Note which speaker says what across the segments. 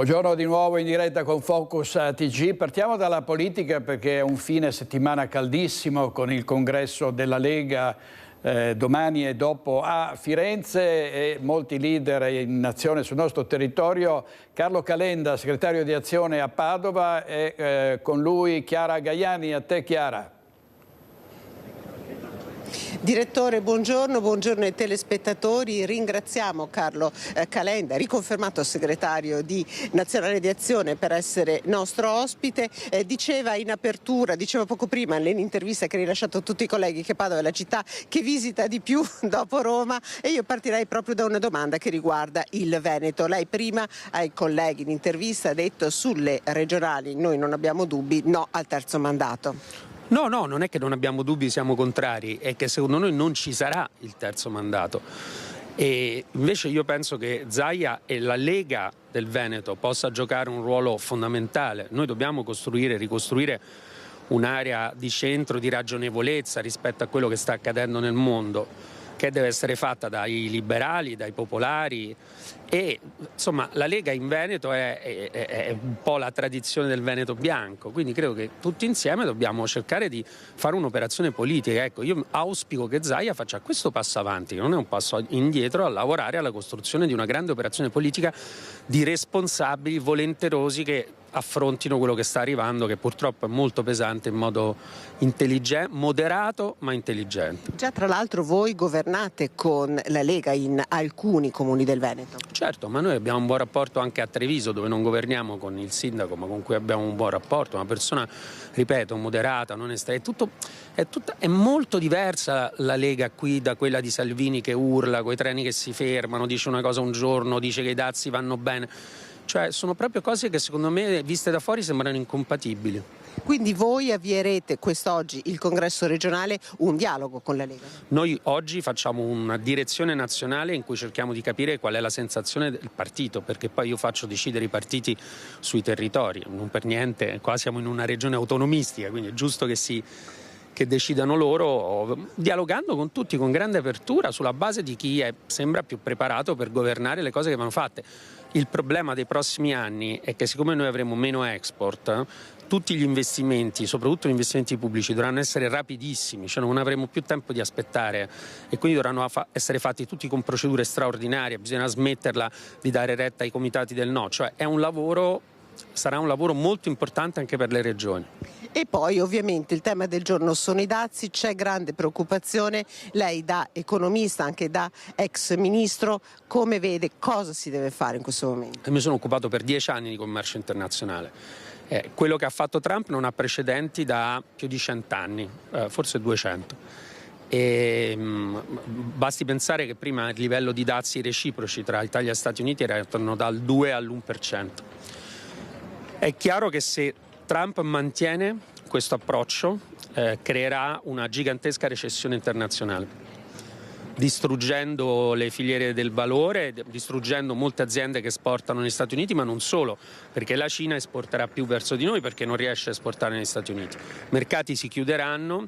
Speaker 1: Buongiorno di nuovo in diretta con Focus TG. Partiamo dalla politica perché è un fine settimana caldissimo con il congresso della Lega domani e dopo a Firenze e molti leader in azione sul nostro territorio. Carlo Calenda, segretario di Azione a Padova, e con lui Chiara Gaiani. A te Chiara.
Speaker 2: Direttore, buongiorno ai telespettatori. Ringraziamo Carlo Calenda, riconfermato segretario nazionale di Azione, per essere nostro ospite. Diceva in apertura, diceva poco prima nell'intervista che ha rilasciato a tutti i colleghi, che Padova è la città che visita di più dopo Roma, e io partirei proprio da una domanda che riguarda il Veneto. Lei prima ai colleghi in intervista ha detto: sulle regionali noi non abbiamo dubbi, no al terzo mandato.
Speaker 3: No, non è che non abbiamo dubbi, siamo contrari, è che secondo noi non ci sarà il terzo mandato. E invece io penso che Zaia e la Lega del Veneto possa giocare un ruolo fondamentale. Noi dobbiamo costruire e ricostruire un'area di centro, di ragionevolezza rispetto a quello che sta accadendo nel mondo, che deve essere fatta dai liberali, dai popolari, e insomma la Lega in Veneto è un po' la tradizione del Veneto bianco, quindi credo che tutti insieme dobbiamo cercare di fare un'operazione politica. Ecco, io auspico che Zaia faccia questo passo avanti, che non è un passo indietro, a lavorare alla costruzione di una grande operazione politica di responsabili volenterosi che affrontino quello che sta arrivando, che purtroppo è molto pesante, in modo intelligente, moderato ma intelligente.
Speaker 2: Già tra l'altro voi governate con la Lega in alcuni comuni del Veneto.
Speaker 3: Certo, ma noi abbiamo un buon rapporto anche a Treviso, dove non governiamo con il sindaco, ma con cui abbiamo un buon rapporto, una persona, ripeto, moderata, onesta. È molto diversa la Lega qui da quella di Salvini, che urla, coi treni che si fermano, dice una cosa un giorno, dice che i dazi vanno bene. Cioè sono proprio cose che secondo me, viste da fuori, sembrano incompatibili.
Speaker 2: Quindi voi avvierete quest'oggi, il congresso regionale, un dialogo con la Lega?
Speaker 3: Noi oggi facciamo una direzione nazionale in cui cerchiamo di capire qual è la sensazione del partito, perché poi io faccio decidere i partiti sui territori, non per niente, qua siamo in una regione autonomistica, quindi è giusto che decidano loro, dialogando con tutti con grande apertura sulla base di chi sembra più preparato per governare le cose che vanno fatte. Il problema dei prossimi anni è che, siccome noi avremo meno export, tutti gli investimenti, soprattutto gli investimenti pubblici, dovranno essere rapidissimi, cioè non avremo più tempo di aspettare, e quindi dovranno essere fatti tutti con procedure straordinarie. Bisogna smetterla di dare retta ai comitati del no, cioè sarà un lavoro molto importante anche per le regioni.
Speaker 2: E poi ovviamente il tema del giorno sono i dazi, c'è grande preoccupazione. Lei da economista, anche da ex ministro, come vede, cosa si deve fare in questo momento?
Speaker 3: Mi sono occupato per 10 anni di commercio internazionale. Quello che ha fatto Trump non ha precedenti da più di 100 anni, forse 200. Basti pensare che prima il livello di dazi reciproci tra Italia e Stati Uniti era attorno dal 2 all'1%. È chiaro che se Trump mantiene questo approccio creerà una gigantesca recessione internazionale, distruggendo le filiere del valore, distruggendo molte aziende che esportano negli Stati Uniti, ma non solo, perché la Cina esporterà più verso di noi perché non riesce a esportare negli Stati Uniti. I mercati si chiuderanno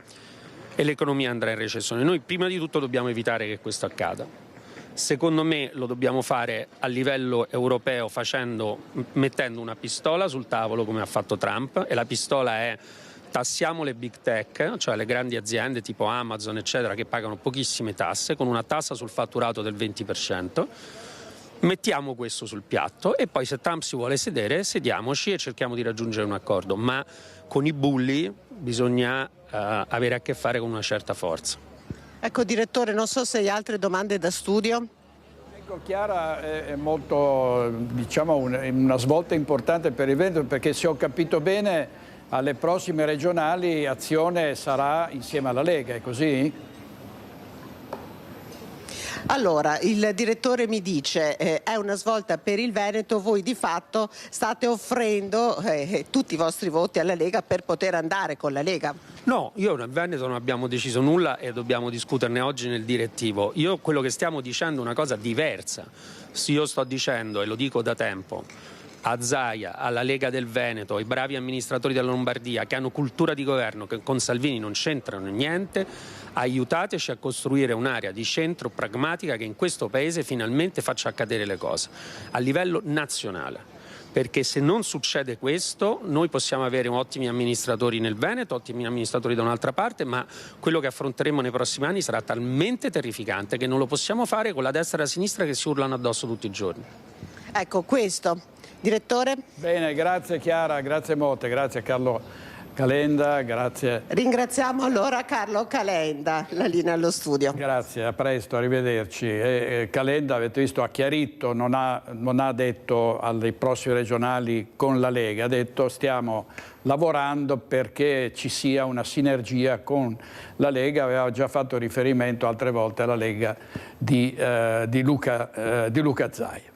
Speaker 3: e l'economia andrà in recessione. Noi prima di tutto dobbiamo evitare che questo accada. Secondo me lo dobbiamo fare a livello europeo mettendo una pistola sul tavolo come ha fatto Trump, e la pistola è: tassiamo le big tech, cioè le grandi aziende tipo Amazon eccetera, che pagano pochissime tasse, con una tassa sul fatturato del 20%, mettiamo questo sul piatto, e poi se Trump si vuole sedere, sediamoci e cerchiamo di raggiungere un accordo, ma con i bulli bisogna avere a che fare con una certa forza.
Speaker 2: Ecco direttore, non so se hai altre domande da studio.
Speaker 1: Ecco, Chiara, è molto, diciamo, una svolta importante per il Veneto, perché se ho capito bene alle prossime regionali Azione sarà insieme alla Lega, è così?
Speaker 2: Allora, il direttore mi dice è una svolta per il Veneto, voi di fatto state offrendo tutti i vostri voti alla Lega per poter andare con la Lega.
Speaker 3: No, io nel Veneto non abbiamo deciso nulla e dobbiamo discuterne oggi nel direttivo. Quello che stiamo dicendo è una cosa diversa. Io sto dicendo, e lo dico da tempo, a Zaia, alla Lega del Veneto, ai bravi amministratori della Lombardia che hanno cultura di governo, che con Salvini non c'entrano niente: aiutateci a costruire un'area di centro pragmatica che in questo Paese finalmente faccia accadere le cose a livello nazionale. perché se non succede questo noi possiamo avere ottimi amministratori nel Veneto, ottimi amministratori da un'altra parte, ma quello che affronteremo nei prossimi anni sarà talmente terrificante che non lo possiamo fare con la destra e la sinistra che si urlano addosso tutti i giorni.
Speaker 2: Ecco questo. Direttore?
Speaker 1: Bene, grazie Chiara, grazie molte, grazie Carlo Calenda, grazie.
Speaker 2: Ringraziamo allora Carlo Calenda, la linea allo studio.
Speaker 1: Grazie, a presto, arrivederci. Calenda, avete visto, ha chiarito, non ha detto alle prossime regionali con la Lega, ha detto stiamo lavorando perché ci sia una sinergia con la Lega, aveva già fatto riferimento altre volte alla Lega di Luca Zaia.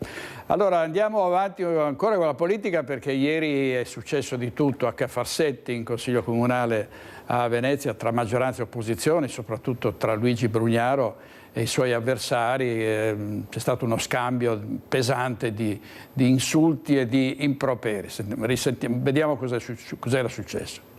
Speaker 1: Allora andiamo avanti ancora con la politica perché ieri è successo di tutto a Cafarsetti in Consiglio Comunale a Venezia tra maggioranza e opposizione, soprattutto tra Luigi Brugnaro e i suoi avversari. C'è stato uno scambio pesante di insulti e di improperi. Vediamo cos'era successo.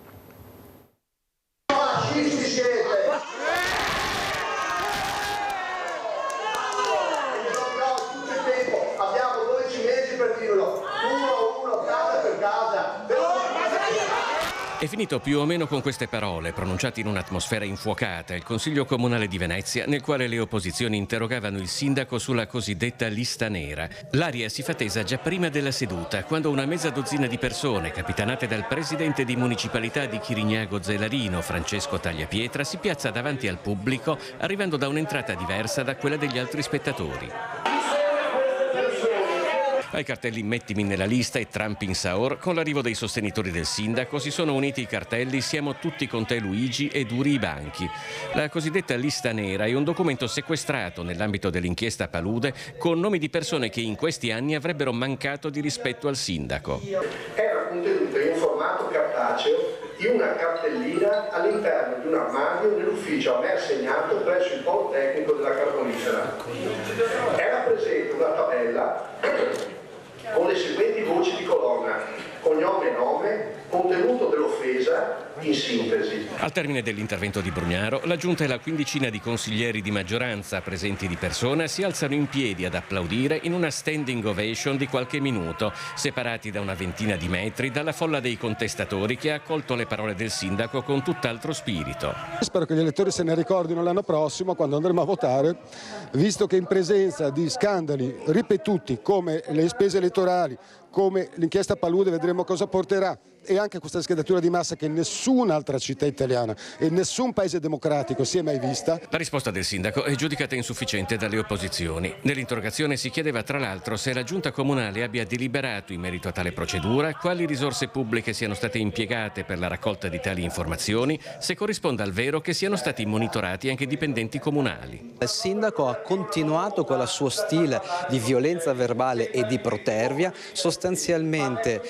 Speaker 4: È finito più o meno con queste parole, pronunciate in un'atmosfera infuocata, il Consiglio Comunale di Venezia, nel quale le opposizioni interrogavano il sindaco sulla cosiddetta lista nera. L'aria si fa tesa già prima della seduta, quando una mezza dozzina di persone, capitanate dal presidente di municipalità di Chirignago Zelarino, Francesco Tagliapietra, si piazza davanti al pubblico, arrivando da un'entrata diversa da quella degli altri spettatori. Ai cartelli "Mettimi nella lista" e "Trump in Saor", con l'arrivo dei sostenitori del sindaco, si sono uniti i cartelli "Siamo tutti con te Luigi" e "Duri i banchi". La cosiddetta lista nera è un documento sequestrato nell'ambito dell'inchiesta Palude con nomi di persone che in questi anni avrebbero mancato di rispetto al sindaco.
Speaker 5: Era contenuta in un formato cartaceo in una cartellina all'interno di un armadio nell'ufficio a me assegnato presso il polo tecnico della Carbonifera. Era presente una tabella con le seguenti voci di colonna: cognome e nome, contenuto dell'offesa in sintesi.
Speaker 4: Al termine dell'intervento di Brugnaro, la giunta e la quindicina di consiglieri di maggioranza presenti di persona si alzano in piedi ad applaudire in una standing ovation di qualche minuto, separati da una ventina di metri dalla folla dei contestatori che ha accolto le parole del sindaco con tutt'altro spirito.
Speaker 6: Spero che gli elettori se ne ricordino l'anno prossimo quando andremo a votare, visto che in presenza di scandali ripetuti come le spese elettorali, come l'inchiesta Palude, vedremo cosa porterà, e anche questa schedatura di massa che in nessun'altra città italiana e nessun paese democratico si è mai vista.
Speaker 4: La risposta del sindaco è giudicata insufficiente dalle opposizioni. Nell'interrogazione si chiedeva tra l'altro se la giunta comunale abbia deliberato in merito a tale procedura, quali risorse pubbliche siano state impiegate per la raccolta di tali informazioni, se corrisponda al vero che siano stati monitorati anche dipendenti comunali.
Speaker 7: Il sindaco ha continuato con il suo stile di violenza verbale e di protervia, sostanzialmente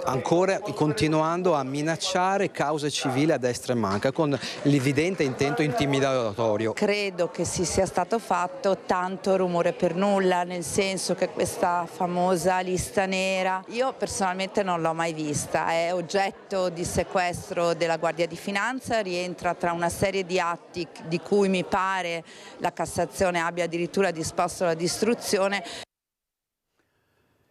Speaker 7: ancora continuando a minacciare cause civili a destra e manca con l'evidente intento intimidatorio.
Speaker 8: Credo che si sia stato fatto tanto rumore per nulla, nel senso che questa famosa lista nera io personalmente non l'ho mai vista, è oggetto di sequestro della Guardia di Finanza, rientra tra una serie di atti di cui mi pare la Cassazione abbia addirittura disposto la distruzione.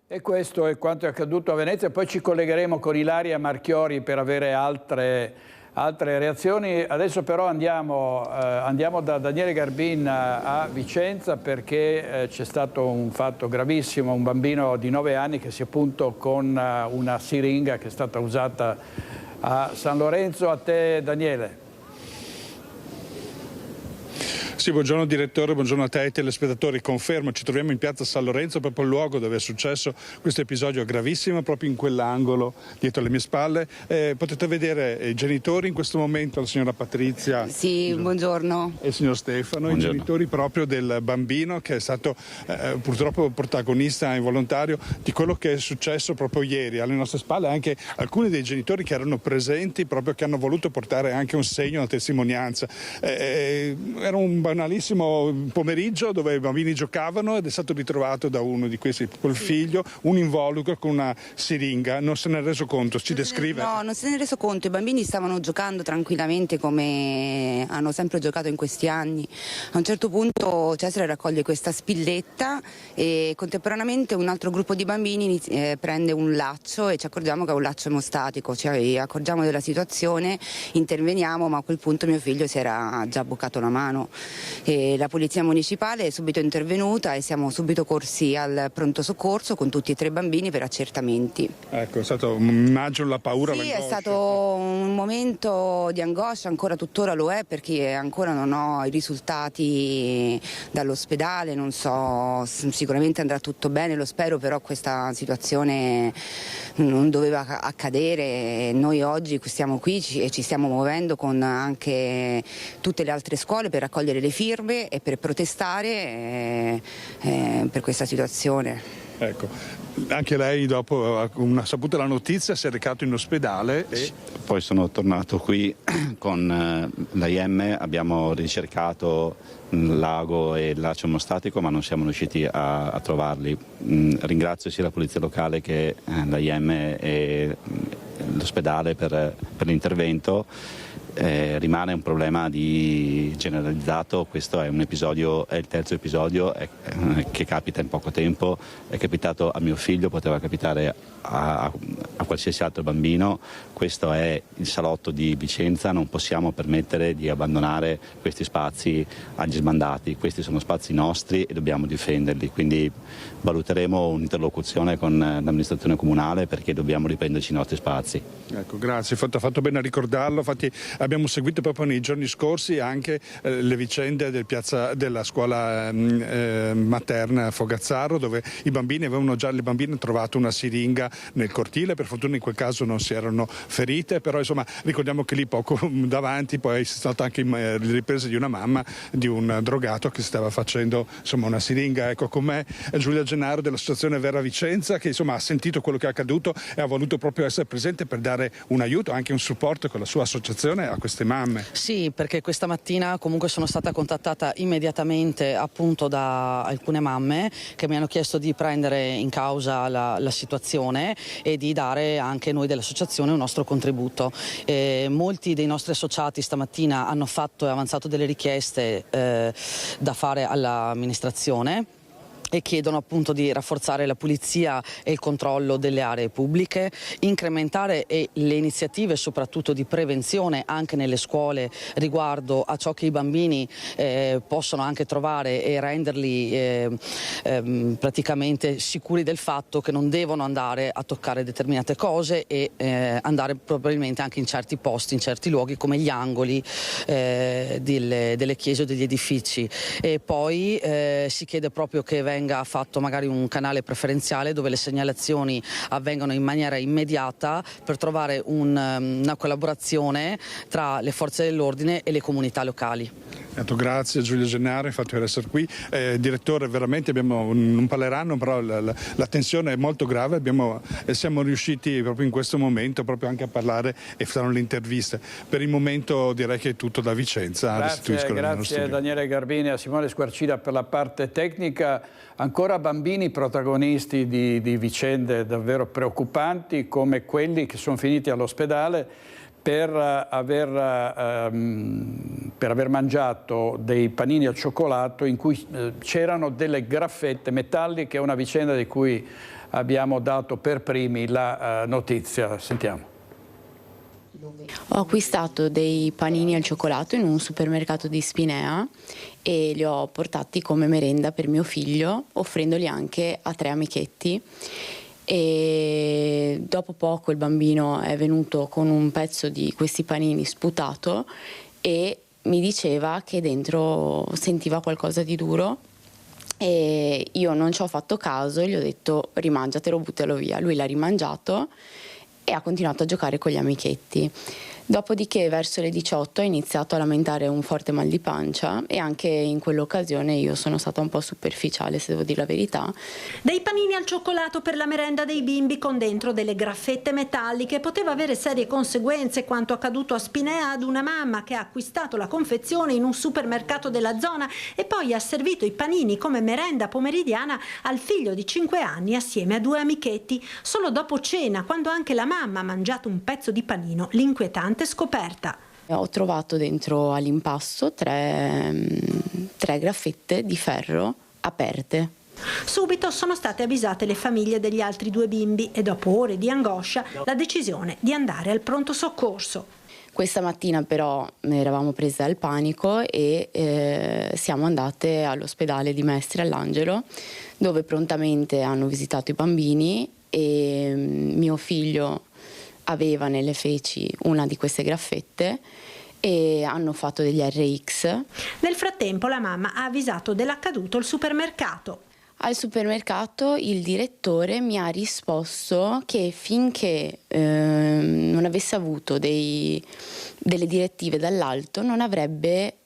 Speaker 1: E questo è quanto è accaduto a Venezia. Poi ci collegheremo con Ilaria Marchiori per avere altre reazioni. Adesso però andiamo da Daniele Garbin a Vicenza perché c'è stato un fatto gravissimo, un bambino di 9 anni che si è punto con una siringa che è stata usata a San Lorenzo. A te Daniele.
Speaker 9: Sì, buongiorno direttore, buongiorno a te e ai telespettatori. Confermo, ci troviamo in piazza San Lorenzo, proprio il luogo dove è successo questo episodio gravissimo, proprio in quell'angolo dietro le mie spalle. Potete vedere i genitori in questo momento, la signora Patrizia.
Speaker 10: Sì, buongiorno.
Speaker 9: E il signor Stefano, buongiorno. I genitori proprio del bambino che è stato purtroppo protagonista involontario di quello che è successo proprio ieri. Alle nostre spalle anche alcuni dei genitori che erano presenti, proprio che hanno voluto portare anche un segno, una testimonianza. Era un bambino banalissimo pomeriggio dove i bambini giocavano ed è stato ritrovato da uno di questi, col figlio, un involucro con una siringa. Non se ne è reso conto, ci descrive?
Speaker 10: No, non se ne è reso conto, i bambini stavano giocando tranquillamente come hanno sempre giocato in questi anni. A un certo punto Cesare raccoglie questa spilletta e contemporaneamente un altro gruppo di bambini prende un laccio e ci accorgiamo che è un laccio emostatico, ci accorgiamo della situazione, interveniamo, ma a quel punto mio figlio si era già boccato la mano. E la polizia municipale è subito intervenuta e siamo subito corsi al pronto soccorso con tutti e 3 bambini per accertamenti.
Speaker 9: Ecco, è stato, immagino, la paura,
Speaker 10: sì,
Speaker 9: l'angoscia.
Speaker 10: È stato un momento di angoscia, ancora tuttora lo è, perché ancora non ho i risultati dall'ospedale, non so, sicuramente andrà tutto bene, lo spero, però questa situazione non doveva accadere. Noi oggi stiamo qui e ci stiamo muovendo con anche tutte le altre scuole per raccogliere le firme e per protestare per questa situazione.
Speaker 9: Ecco, anche lei dopo una saputa la notizia si è recato in ospedale e...
Speaker 11: Poi sono tornato qui con l'AIM, abbiamo ricercato l'ago e il laccio emostatico ma non siamo riusciti a trovarli. Ringrazio sia la polizia locale che l'AIM e l'ospedale per l'intervento. Rimane un problema generalizzato, questo è un episodio, è il terzo episodio che capita in poco tempo, è capitato a mio figlio, poteva capitare a qualsiasi altro bambino, questo è il salotto di Vicenza, non possiamo permettere di abbandonare questi spazi agli sbandati, questi sono spazi nostri e dobbiamo difenderli, quindi valuteremo un'interlocuzione con l'amministrazione comunale perché dobbiamo riprenderci i nostri spazi.
Speaker 9: Ecco, grazie, ha fatto bene a ricordarlo, infatti abbiamo seguito proprio nei giorni scorsi anche le vicende della scuola materna Fogazzaro dove le bambine hanno trovato una siringa nel cortile, per fortuna in quel caso non si erano ferite, però insomma ricordiamo che lì poco davanti poi è stata anche le riprese di una mamma di un drogato che stava facendo insomma una siringa. Ecco, con me Giulia Gennaro dell'associazione Vera Vicenza che insomma ha sentito quello che è accaduto e ha voluto proprio essere presente per dare un aiuto, anche un supporto con la sua associazione a queste mamme.
Speaker 12: Sì, perché questa mattina comunque sono stata contattata immediatamente appunto da alcune mamme che mi hanno chiesto di prendere in causa la situazione e di dare anche noi dell'associazione un nostro contributo. Molti dei nostri associati stamattina hanno fatto e avanzato delle richieste da fare all'amministrazione e chiedono appunto di rafforzare la pulizia e il controllo delle aree pubbliche, incrementare le iniziative soprattutto di prevenzione anche nelle scuole riguardo a ciò che i bambini possono anche trovare e renderli praticamente sicuri del fatto che non devono andare a toccare determinate cose e andare probabilmente anche in certi posti, in certi luoghi come gli angoli delle chiese o degli edifici. E poi si chiede proprio che venga fatto magari un canale preferenziale dove le segnalazioni avvengono in maniera immediata per trovare una collaborazione tra le forze dell'ordine e le comunità locali.
Speaker 9: Grazie Giulia Gennaro infatti per essere qui. Direttore, veramente non parleranno, però la tensione è molto grave, siamo riusciti proprio in questo momento proprio anche a parlare e faranno le interviste. Per il momento direi che è tutto da Vicenza.
Speaker 1: Grazie Daniele Garbini, a Simone Squarcida per la parte tecnica. Ancora bambini protagonisti di vicende davvero preoccupanti come quelli che sono finiti all'ospedale per aver mangiato dei panini al cioccolato in cui c'erano delle graffette metalliche, una vicenda di cui abbiamo dato per primi la notizia. Sentiamo.
Speaker 13: Ho acquistato dei panini al cioccolato in un supermercato di Spinea e li ho portati come merenda per mio figlio, offrendoli anche a 3 amichetti. E dopo poco il bambino è venuto con un pezzo di questi panini sputato e mi diceva che dentro sentiva qualcosa di duro e io non ci ho fatto caso e gli ho detto rimangiatelo, buttalo via. Lui l'ha rimangiato e ha continuato a giocare con gli amichetti. Dopodiché verso le 18 ha iniziato a lamentare un forte mal di pancia e anche in quell'occasione io sono stata un po' superficiale, se devo dire la verità.
Speaker 14: Dei panini al cioccolato per la merenda dei bimbi con dentro delle graffette metalliche poteva avere serie conseguenze quanto accaduto a Spinea ad una mamma che ha acquistato la confezione in un supermercato della zona e poi ha servito i panini come merenda pomeridiana al figlio di 5 anni assieme a 2 amichetti. Solo dopo cena, quando anche la mamma ha mangiato un pezzo di panino, l'inquietante scoperta.
Speaker 13: Ho trovato dentro all'impasto tre graffette di ferro aperte.
Speaker 14: Subito sono state avvisate le famiglie degli altri 2 bimbi e dopo ore di angoscia la decisione di andare al pronto soccorso.
Speaker 13: Questa mattina però eravamo prese al panico e siamo andate all'ospedale di Mestre all'Angelo, dove prontamente hanno visitato i bambini e mio figlio aveva nelle feci una di queste graffette e hanno fatto degli RX.
Speaker 14: Nel frattempo la mamma ha avvisato dell'accaduto il supermercato.
Speaker 13: Al supermercato il direttore mi ha risposto che finché non avesse avuto delle direttive dall'alto non avrebbe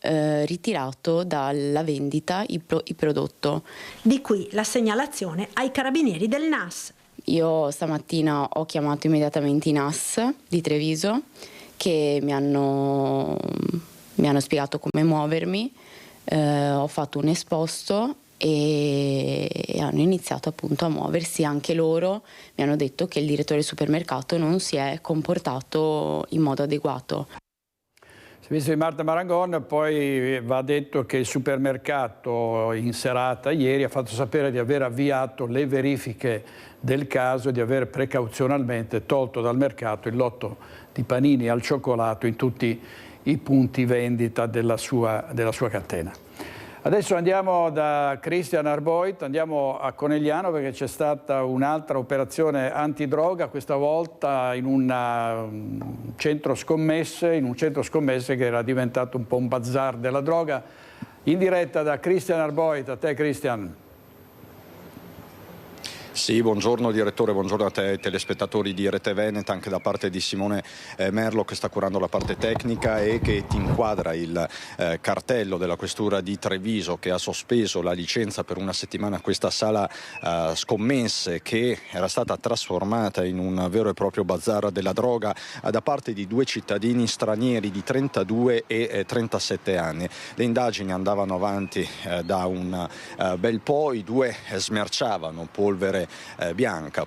Speaker 13: ritirato dalla vendita il prodotto.
Speaker 14: Di qui la segnalazione ai carabinieri del NAS.
Speaker 13: Io stamattina ho chiamato immediatamente i NAS di Treviso che mi hanno spiegato come muovermi, ho fatto un esposto e hanno iniziato appunto a muoversi. Anche loro mi hanno detto che il direttore del supermercato non si è comportato in modo adeguato.
Speaker 1: Servizio di Marta Marangon, poi va detto che il supermercato in serata ieri ha fatto sapere di aver avviato le verifiche del caso e di aver precauzionalmente tolto dal mercato il lotto di panini al cioccolato in tutti i punti vendita della sua catena. Adesso andiamo da Christian Arboit, andiamo a Conegliano perché c'è stata un'altra operazione antidroga, questa volta in un centro scommesse che era diventato un po' un bazar della droga. In diretta da Christian Arboit, a te Christian.
Speaker 15: Sì, buongiorno direttore, buongiorno a te telespettatori di Rete Veneta, anche da parte di Simone Merlo che sta curando la parte tecnica e che ti inquadra il cartello della questura di Treviso che ha sospeso la licenza per una settimana a questa sala scommesse che era stata trasformata in un vero e proprio bazar della droga da parte di 2 cittadini stranieri di 32 e 37 anni. Le indagini andavano avanti da un bel po', i 2 smerciavano polvere bianca,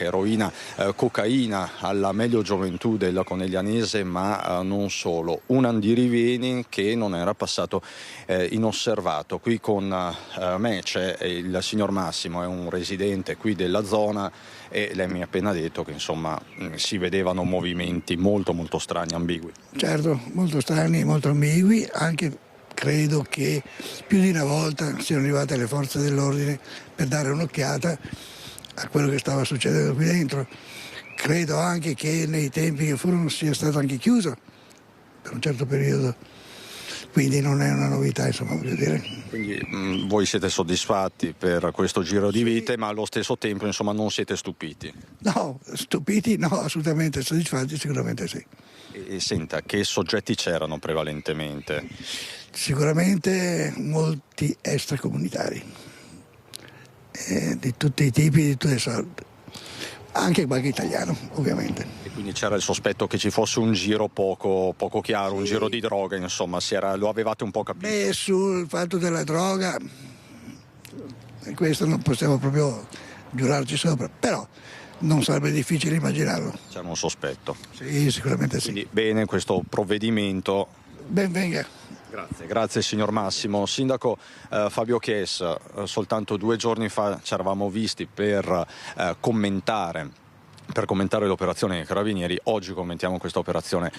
Speaker 15: eroina, cocaina alla meglio gioventù della coneglianese, ma non solo. Un andiriveni che non era passato inosservato. Qui con me c'è il signor Massimo, è un residente qui della zona e lei mi ha appena detto che insomma si vedevano movimenti molto strani, ambigui.
Speaker 16: Certo, molto strani, molto ambigui, anche credo che più di una volta siano arrivate le forze dell'ordine per dare un'occhiata a quello che stava succedendo qui dentro. Credo anche che nei tempi che furono sia stato anche chiuso per un certo periodo, quindi non è una novità, insomma, voglio dire.
Speaker 15: Quindi voi siete soddisfatti per questo giro di vite, ma allo stesso tempo insomma non siete stupiti?
Speaker 16: No, stupiti no, assolutamente, soddisfatti sicuramente sì.
Speaker 15: E senta, che soggetti c'erano prevalentemente?
Speaker 16: Sicuramente molti extracomunitari, di tutti i tipi, di tutte le sorte, anche qualche italiano ovviamente.
Speaker 15: E quindi c'era il sospetto che ci fosse un giro poco chiaro, sì. Un giro di droga, insomma, lo avevate un po' capito?
Speaker 16: Beh, sul fatto della droga, questo non possiamo proprio giurarci sopra, però non sarebbe difficile immaginarlo.
Speaker 15: C'era un sospetto?
Speaker 16: Sì, sicuramente sì.
Speaker 15: Quindi bene questo provvedimento.
Speaker 16: Ben venga.
Speaker 15: Grazie signor Massimo. Sindaco Fabio Chies, soltanto 2 giorni fa ci eravamo visti per commentare l'operazione dei Carabinieri, oggi commentiamo questa operazione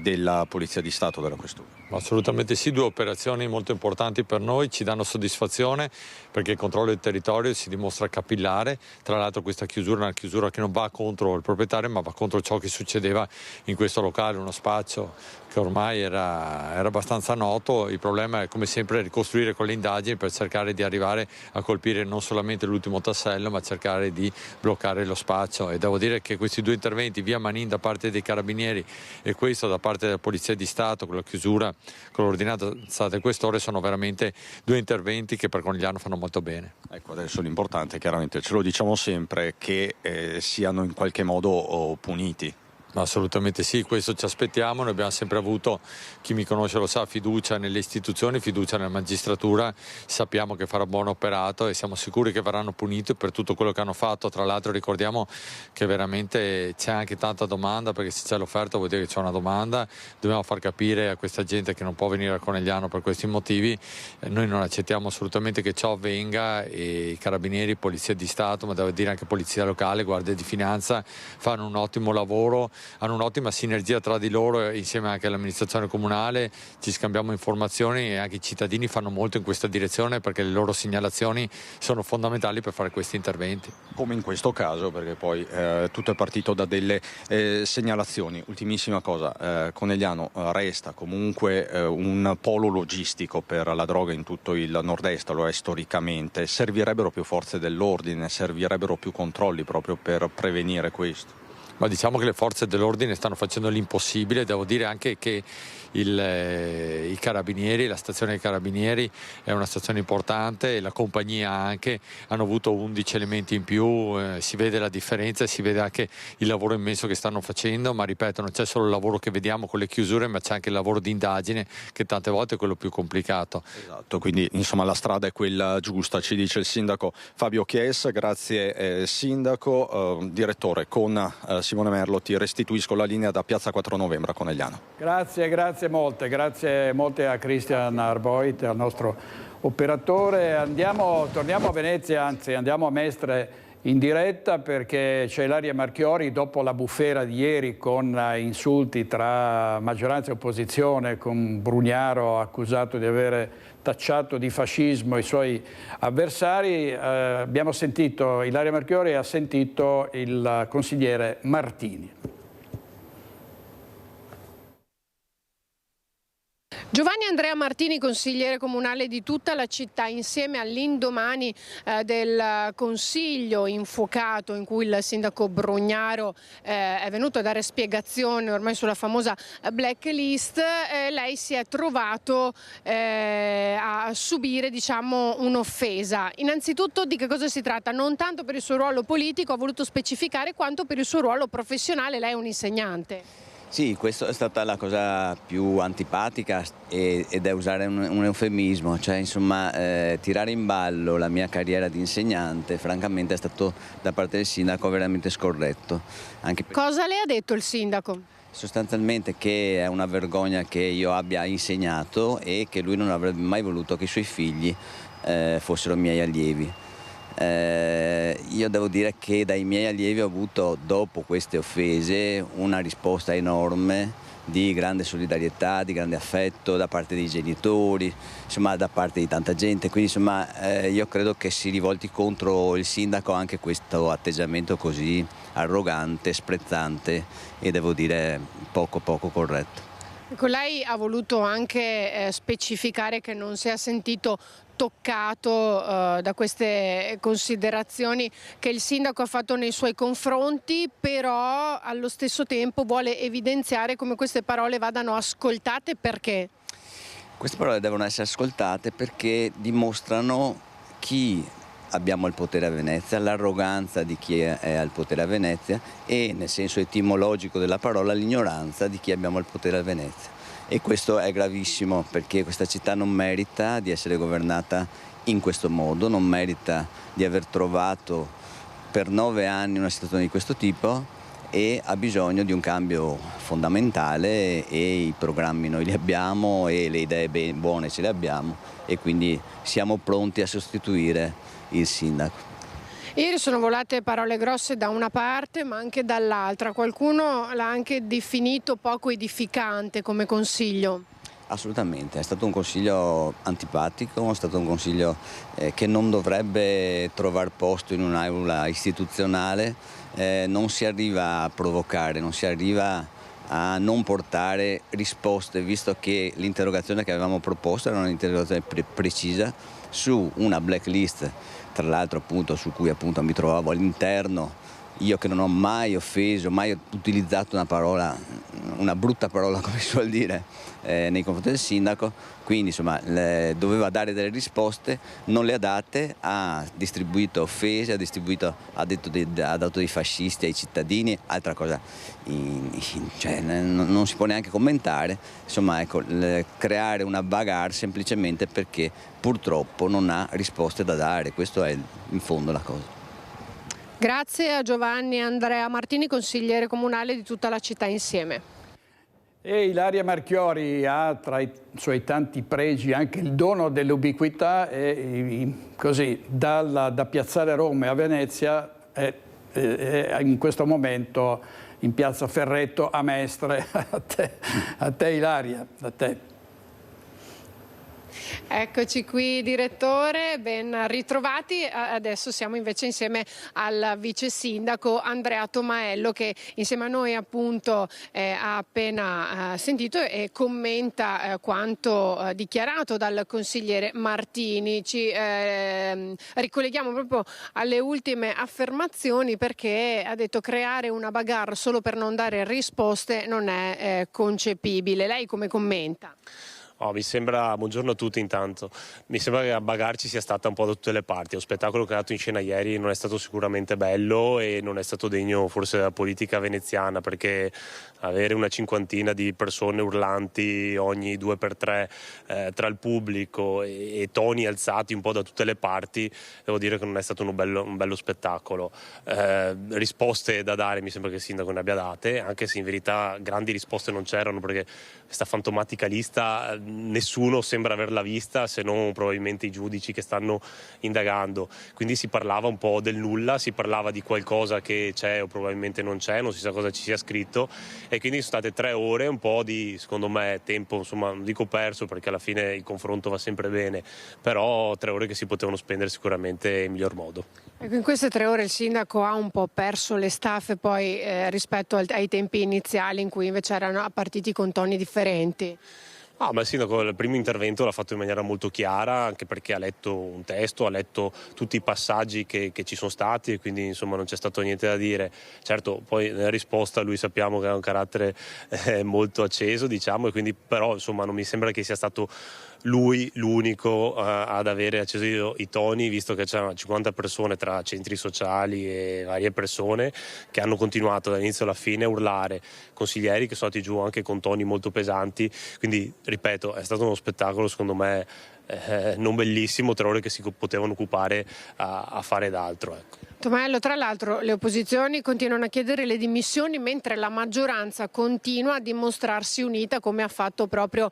Speaker 15: della Polizia di Stato, della Questura.
Speaker 17: Assolutamente sì, 2 operazioni molto importanti per noi, ci danno soddisfazione perché il controllo del territorio si dimostra capillare. Tra l'altro questa chiusura è una chiusura che non va contro il proprietario ma va contro ciò che succedeva in questo locale, uno spazio che ormai era abbastanza noto. Il problema è come sempre ricostruire con le indagini per cercare di arrivare a colpire non solamente l'ultimo tassello ma cercare di bloccare lo spazio, e devo dire dire che questi due interventi, via Manin da parte dei Carabinieri e questo da parte della Polizia di Stato, con la chiusura, con l'ordinanza del Questore, sono veramente due interventi che per Conegliano fanno molto bene.
Speaker 15: Ecco, adesso l'importante, chiaramente ce lo diciamo sempre, che siano in qualche modo puniti.
Speaker 17: Assolutamente sì, questo ci aspettiamo. Noi abbiamo sempre avuto, chi mi conosce lo sa, fiducia nelle istituzioni, fiducia nella magistratura, sappiamo che farà buon operato e siamo sicuri che verranno puniti per tutto quello che hanno fatto. Tra l'altro ricordiamo che veramente c'è anche tanta domanda, perché se c'è l'offerta vuol dire che c'è una domanda, dobbiamo far capire a questa gente che non può venire a Conegliano per questi motivi. Noi non accettiamo assolutamente che ciò avvenga e i Carabinieri, Polizia di Stato, ma devo dire anche Polizia Locale, Guardia di Finanza fanno un ottimo lavoro, hanno un'ottima sinergia tra di loro insieme anche all'amministrazione comunale, ci scambiamo informazioni e anche i cittadini fanno molto in questa direzione perché le loro segnalazioni sono fondamentali per fare questi interventi.
Speaker 15: Come in questo caso, perché poi tutto è partito da delle segnalazioni. Ultimissima cosa, Conegliano resta comunque un polo logistico per la droga in tutto il nord-est, lo è storicamente. Servirebbero più forze dell'ordine, servirebbero più controlli proprio per prevenire questo.
Speaker 17: Ma diciamo che le forze dell'ordine stanno facendo l'impossibile, devo dire anche che i Carabinieri, la stazione dei Carabinieri è una stazione importante e la compagnia anche, hanno avuto 11 elementi in più, si vede la differenza e si vede anche il lavoro immenso che stanno facendo, ma ripeto, non c'è solo il lavoro che vediamo con le chiusure, ma c'è anche il lavoro di indagine che tante volte è quello più complicato.
Speaker 15: Esatto, quindi insomma la strada è quella giusta, ci dice il sindaco Fabio Chies. Grazie sindaco. Direttore, con Simone Merlo ti restituisco la linea da Piazza 4 Novembre a Conegliano.
Speaker 1: Grazie molte a Christian Arboit, al nostro operatore. Torniamo a Venezia, anzi andiamo a Mestre in diretta perché c'è Ilaria Marchiori dopo la bufera di ieri con insulti tra maggioranza e opposizione, con Brugnaro accusato di avere tacciato di fascismo i suoi avversari. Abbiamo sentito, Ilaria Marchiori ha sentito il consigliere Martini.
Speaker 18: Giovanni Andrea Martini, consigliere comunale di tutta la città, insieme all'indomani del consiglio infuocato in cui il sindaco Brugnaro è venuto a dare spiegazioni ormai sulla famosa blacklist, lei si è trovato a subire, diciamo, un'offesa. Innanzitutto di che cosa si tratta? Non tanto per il suo ruolo politico, ha voluto specificare, quanto per il suo ruolo professionale. Lei è un insegnante.
Speaker 19: Sì, questa è stata la cosa più antipatica ed è usare un eufemismo, cioè insomma tirare in ballo la mia carriera di insegnante francamente è stato da parte del sindaco veramente scorretto.
Speaker 18: Cosa le ha detto il sindaco?
Speaker 19: Sostanzialmente che è una vergogna che io abbia insegnato e che lui non avrebbe mai voluto che i suoi figli fossero miei allievi. Io devo dire che dai miei allievi ho avuto, dopo queste offese, una risposta enorme di grande solidarietà, di grande affetto da parte dei genitori, insomma da parte di tanta gente, quindi insomma io credo che si rivolti contro il sindaco anche questo atteggiamento così arrogante, sprezzante e devo dire poco corretto.
Speaker 18: Ecco, lei ha voluto anche specificare che non si è sentito toccato da queste considerazioni che il sindaco ha fatto nei suoi confronti, però allo stesso tempo vuole evidenziare come queste parole vadano ascoltate. Perché?
Speaker 19: Queste parole devono essere ascoltate perché dimostrano chi abbiamo il potere a Venezia, l'arroganza di chi è al potere a Venezia e, nel senso etimologico della parola, l'ignoranza di chi abbiamo il potere a Venezia. E questo è gravissimo perché questa città non merita di essere governata in questo modo, non merita di aver trovato per 9 anni una situazione di questo tipo e ha bisogno di un cambio fondamentale e i programmi noi li abbiamo e le idee buone ce le abbiamo e quindi siamo pronti a sostituire il sindaco.
Speaker 18: Ieri sono volate parole grosse da una parte ma anche dall'altra, qualcuno l'ha anche definito poco edificante come consiglio.
Speaker 19: Assolutamente, è stato un consiglio antipatico, è stato un consiglio che non dovrebbe trovare posto in un'aula istituzionale, non si arriva a provocare, non si arriva a non portare risposte, visto che l'interrogazione che avevamo proposto era un'interrogazione precisa su una blacklist, tra l'altro appunto su cui appunto mi trovavo all'interno io che non ho mai offeso, mai utilizzato una brutta parola come si suol dire, nei confronti del sindaco, quindi insomma doveva dare delle risposte, non le ha date, ha distribuito offese, ha dato dei fascisti ai cittadini, altra cosa cioè, non si può neanche commentare, insomma ecco, creare una bagarre semplicemente perché purtroppo non ha risposte da dare, questo è in fondo la cosa.
Speaker 18: Grazie a Giovanni Andrea Martini, consigliere comunale di Tutta la città insieme.
Speaker 1: E Ilaria Marchiori ha tra i suoi tanti pregi anche il dono dell'ubiquità e così da Piazzale Roma a Venezia è in questo momento in Piazza Ferretto a Mestre. A te Ilaria, a te.
Speaker 18: Eccoci qui direttore, ben ritrovati. Adesso siamo invece insieme al vice sindaco Andrea Tomaello che insieme a noi appunto ha appena sentito e commenta quanto dichiarato dal consigliere Martini. Ci ricolleghiamo proprio alle ultime affermazioni perché ha detto creare una bagarre solo per non dare risposte non è concepibile. Lei come commenta?
Speaker 20: Mi sembra, buongiorno a tutti intanto, mi sembra che a bagarci sia stata un po' da tutte le parti. Lo spettacolo che ha dato in scena ieri non è stato sicuramente bello e non è stato degno forse della politica veneziana, perché avere una cinquantina di persone urlanti ogni 2x3 tra il pubblico e toni alzati un po' da tutte le parti, devo dire che non è stato un bello spettacolo. Risposte da dare mi sembra che il sindaco ne abbia date, anche se in verità grandi risposte non c'erano, perché questa fantomatica lista nessuno sembra averla vista, se non probabilmente i giudici che stanno indagando. Quindi si parlava un po' del nulla, si parlava di qualcosa che c'è o probabilmente non c'è, non si sa cosa ci sia scritto, e quindi sono state 3 ore, un po' di, secondo me, tempo, insomma, non dico perso perché alla fine il confronto va sempre bene, però 3 ore che si potevano spendere sicuramente in miglior modo.
Speaker 18: Ecco, in queste 3 ore il sindaco ha un po' perso le staffe poi rispetto ai tempi iniziali in cui invece erano partiti con toni differenti.
Speaker 20: Ma il sindaco il primo intervento l'ha fatto in maniera molto chiara, anche perché ha letto un testo, ha letto tutti i passaggi che ci sono stati e quindi insomma non c'è stato niente da dire. Certo, poi nella risposta lui sappiamo che ha un carattere molto acceso, diciamo, e quindi però insomma non mi sembra che sia stato lui l'unico ad avere acceso i toni, visto che c'erano 50 persone tra centri sociali e varie persone che hanno continuato dall'inizio alla fine a urlare, consiglieri che sono andati giù anche con toni molto pesanti, quindi ripeto è stato uno spettacolo secondo me non bellissimo, 3 ore che si potevano occupare a fare d'altro, ecco.
Speaker 18: Tomaello, tra l'altro le opposizioni continuano a chiedere le dimissioni mentre la maggioranza continua a dimostrarsi unita, come ha fatto proprio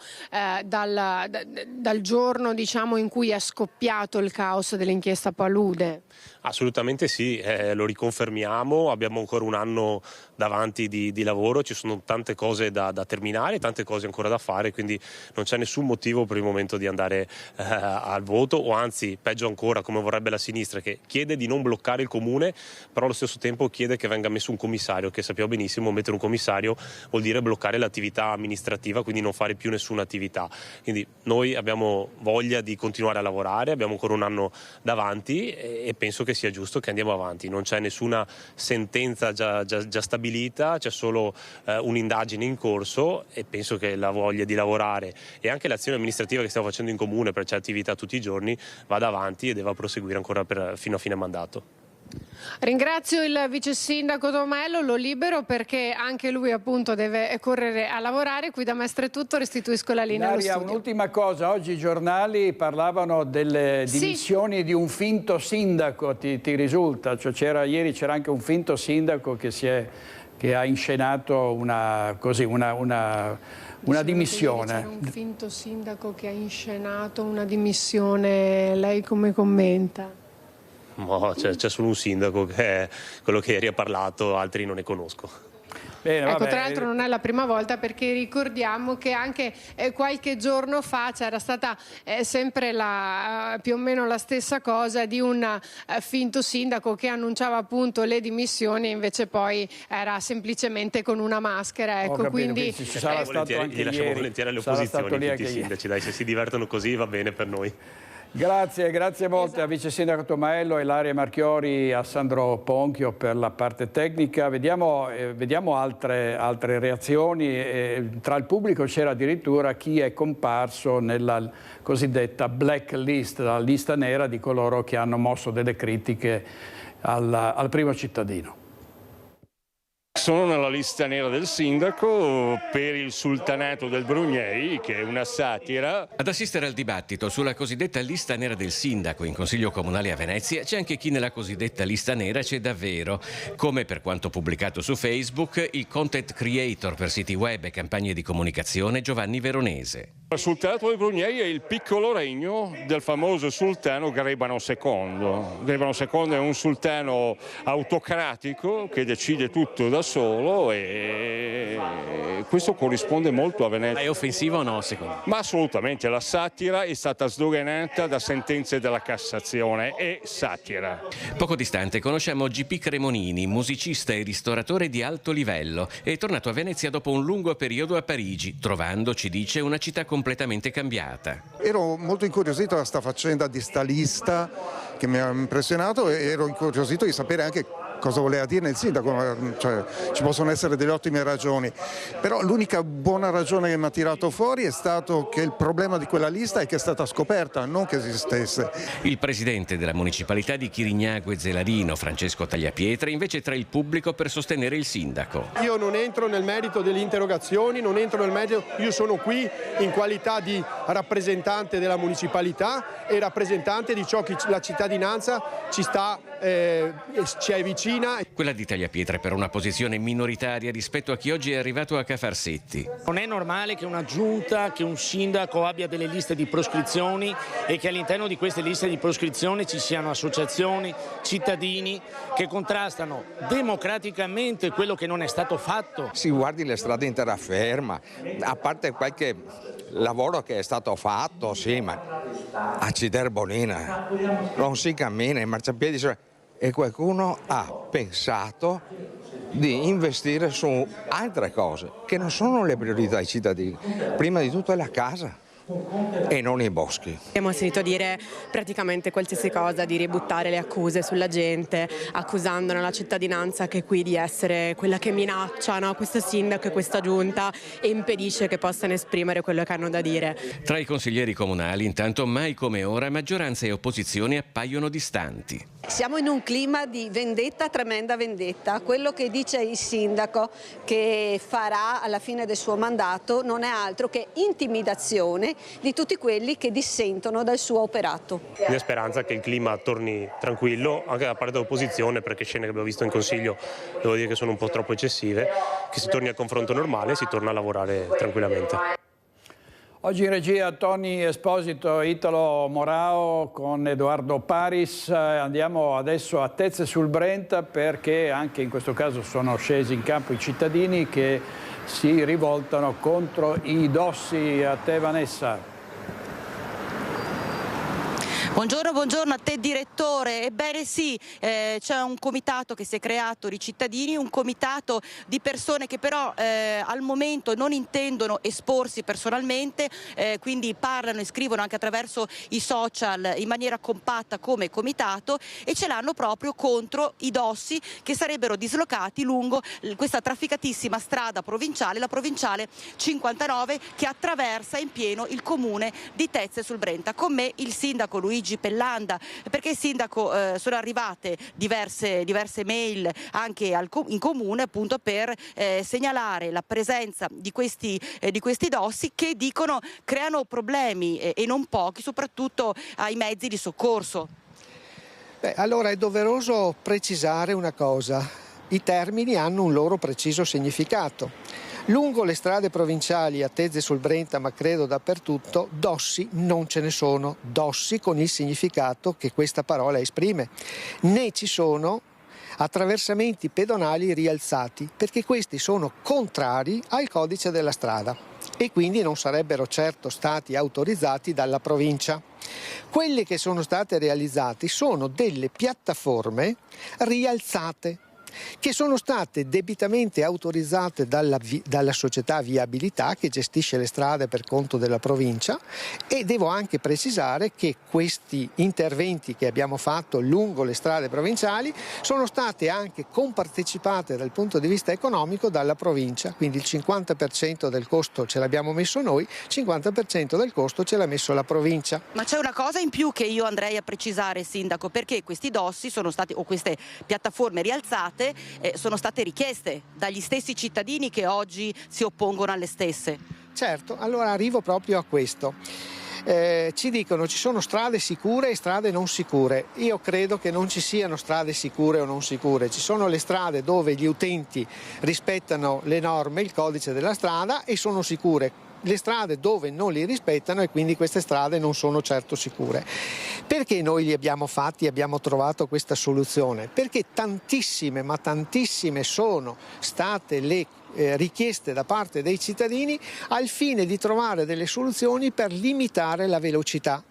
Speaker 18: dal giorno, diciamo, in cui è scoppiato il caos dell'inchiesta Palude.
Speaker 20: Assolutamente sì, lo riconfermiamo, abbiamo ancora un anno davanti di lavoro, ci sono tante cose da terminare, tante cose ancora da fare, quindi non c'è nessun motivo per il momento di andare al voto, o anzi peggio ancora come vorrebbe la sinistra, che chiede di non bloccare il comune, però allo stesso tempo chiede che venga messo un commissario, che sappiamo benissimo mettere un commissario vuol dire bloccare l'attività amministrativa, quindi non fare più nessuna attività. Quindi noi abbiamo voglia di continuare a lavorare, abbiamo ancora un anno davanti e penso che sia giusto che andiamo avanti. Non c'è nessuna sentenza già stabilita, c'è solo un'indagine in corso e penso che la voglia di lavorare e anche l'azione amministrativa che stiamo facendo in comune per c'è attività tutti i giorni vada avanti e deve proseguire ancora fino a fine mandato.
Speaker 18: Ringrazio il vice sindaco Tomaello, lo libero perché anche lui appunto deve correre a lavorare. Qui da Mestre è tutto, restituisco la linea allo studio.
Speaker 1: Un'ultima cosa, oggi i giornali parlavano delle dimissioni di un finto sindaco, ti risulta? Cioè ieri c'era anche un finto sindaco che ha inscenato una dimissione.
Speaker 18: C'era un finto sindaco che ha inscenato una dimissione, lei come commenta?
Speaker 20: No, c'è solo un sindaco che è quello che ieri ha parlato, altri non ne conosco.
Speaker 1: Bene,
Speaker 18: ecco, tra l'altro non è la prima volta perché ricordiamo che anche qualche giorno fa c'era stata sempre più o meno la stessa cosa di un finto sindaco che annunciava appunto le dimissioni e invece poi era semplicemente con una maschera, ecco.
Speaker 1: Capito,
Speaker 18: quindi
Speaker 20: lasciamo volentieri alle opposizioni tutti i sindaci, dai, se si divertono così va bene per noi.
Speaker 1: Grazie molte a Vice Sindaco Tomaello, Ilaria Marchiori, a Sandro Ponchio per la parte tecnica. Vediamo altre reazioni. Tra il pubblico c'era addirittura chi è comparso nella cosiddetta blacklist, la lista nera di coloro che hanno mosso delle critiche al primo cittadino.
Speaker 21: Sono nella lista nera del sindaco per il sultanato del Brugnei, che è una satira.
Speaker 4: Ad assistere al dibattito sulla cosiddetta lista nera del sindaco in Consiglio Comunale a Venezia c'è anche chi nella cosiddetta lista nera c'è davvero, come per quanto pubblicato su Facebook il content creator per siti web e campagne di comunicazione Giovanni Veronese.
Speaker 21: Il sultanato del Brugnei è il piccolo regno del famoso sultano Garebano II. Garebano II è un sultano autocratico che decide tutto da solo e questo corrisponde molto a Venezia.
Speaker 4: È offensivo o no, secondo?
Speaker 21: Ma assolutamente, la satira è stata sdoganata da sentenze della Cassazione, è satira.
Speaker 4: Poco distante conosciamo GP Cremonini, musicista e ristoratore di alto livello. È tornato a Venezia dopo un lungo periodo a Parigi, trovando, ci dice, una città completamente cambiata.
Speaker 22: Ero molto incuriosito da sta faccenda di sta lista che mi ha impressionato e ero incuriosito di sapere anche cosa voleva dire il sindaco, cioè, ci possono essere delle ottime ragioni, però l'unica buona ragione che mi ha tirato fuori è stato che il problema di quella lista è che è stata scoperta, non che esistesse.
Speaker 4: Il presidente della municipalità di Chirignago e Zelarino, Francesco Tagliapietra, invece tra il pubblico per sostenere il sindaco.
Speaker 23: Io non entro nel merito delle interrogazioni, non entro nel merito, io sono qui in qualità di rappresentante della municipalità e rappresentante di ciò che la cittadinanza ci è vicina.
Speaker 4: Quella di Tagliapietra per una posizione minoritaria rispetto a chi oggi è arrivato a Cafarsetti.
Speaker 24: Non è normale che una giunta, che un sindaco abbia delle liste di proscrizioni e che all'interno di queste liste di proscrizione ci siano associazioni, cittadini che contrastano democraticamente quello che non è stato fatto.
Speaker 25: Si guardi le strade in terraferma, a parte qualche lavoro che è stato fatto, sì, ma a Ciderbonina non si cammina, i marciapiedi e qualcuno ha pensato di investire su altre cose che non sono le priorità ai cittadini. Prima di tutto è la casa e non i boschi.
Speaker 26: Abbiamo sentito dire praticamente qualsiasi cosa, di ributtare le accuse sulla gente, accusando la cittadinanza che qui di essere quella che minaccia, no? Questo sindaco e questa giunta e impedisce che possano esprimere quello che hanno da dire.
Speaker 4: Tra i consiglieri comunali, intanto, mai come ora, maggioranza e opposizione appaiono distanti.
Speaker 27: Siamo in un clima di vendetta, tremenda vendetta. Quello che dice il sindaco che farà alla fine del suo mandato non è altro che intimidazione di tutti quelli che dissentono dal suo operato.
Speaker 20: Mia speranza è che il clima torni tranquillo anche da parte dell'opposizione, perché scene che abbiamo visto in Consiglio devo dire che sono un po' troppo eccessive, che si torni al confronto normale e si torna a lavorare tranquillamente.
Speaker 1: Oggi in regia Tony Esposito, Italo Morao con Edoardo Paris. Andiamo adesso a Tezze sul Brenta perché anche in questo caso sono scesi in campo i cittadini che si rivoltano contro i dossi. A te Vanessa.
Speaker 28: Buongiorno a te direttore. Ebbene sì, c'è un comitato che si è creato di cittadini, un comitato di persone che però al momento non intendono esporsi personalmente, quindi parlano e scrivono anche attraverso i social in maniera compatta come comitato e ce l'hanno proprio contro i dossi che sarebbero dislocati lungo questa trafficatissima strada provinciale, la provinciale 59, che attraversa in pieno il comune di Tezze sul Brenta. Con me il sindaco Luigi Pellanda, perché il sindaco sono arrivate diverse mail anche in comune appunto per segnalare la presenza di questi dossi che dicono creano problemi e non pochi, soprattutto ai mezzi di soccorso.
Speaker 29: Allora è doveroso precisare una cosa: i termini hanno un loro preciso significato. Lungo le strade provinciali a Tezze sul Brenta, ma credo dappertutto, dossi non ce ne sono, dossi con il significato che questa parola esprime, né ci sono attraversamenti pedonali rialzati, perché questi sono contrari al codice della strada e quindi non sarebbero certo stati autorizzati dalla provincia. Quelli che sono state realizzati sono delle piattaforme rialzate. che sono state debitamente autorizzate dalla società Viabilità che gestisce le strade per conto della provincia, e devo anche precisare che questi interventi che abbiamo fatto lungo le strade provinciali sono state anche compartecipate dal punto di vista economico dalla provincia, quindi il 50% del costo ce l'abbiamo messo noi, 50% del costo ce l'ha messo la provincia.
Speaker 28: Ma c'è una cosa in più che io andrei a precisare, Sindaco, perché questi dossi sono stati, o queste piattaforme rialzate, sono state richieste dagli stessi cittadini che oggi si oppongono alle stesse.
Speaker 29: Certo, allora arrivo proprio a questo. Ci dicono ci sono strade sicure e strade non sicure. Io credo che non ci siano strade sicure o non sicure. Ci sono le strade dove gli utenti rispettano le norme, il codice della strada, e sono sicure. Le strade dove non li rispettano, e quindi queste strade non sono certo sicure. Perché noi li abbiamo fatti e abbiamo trovato questa soluzione? Perché tantissime, ma tantissime sono state le richieste da parte dei cittadini al fine di trovare delle soluzioni per limitare la velocità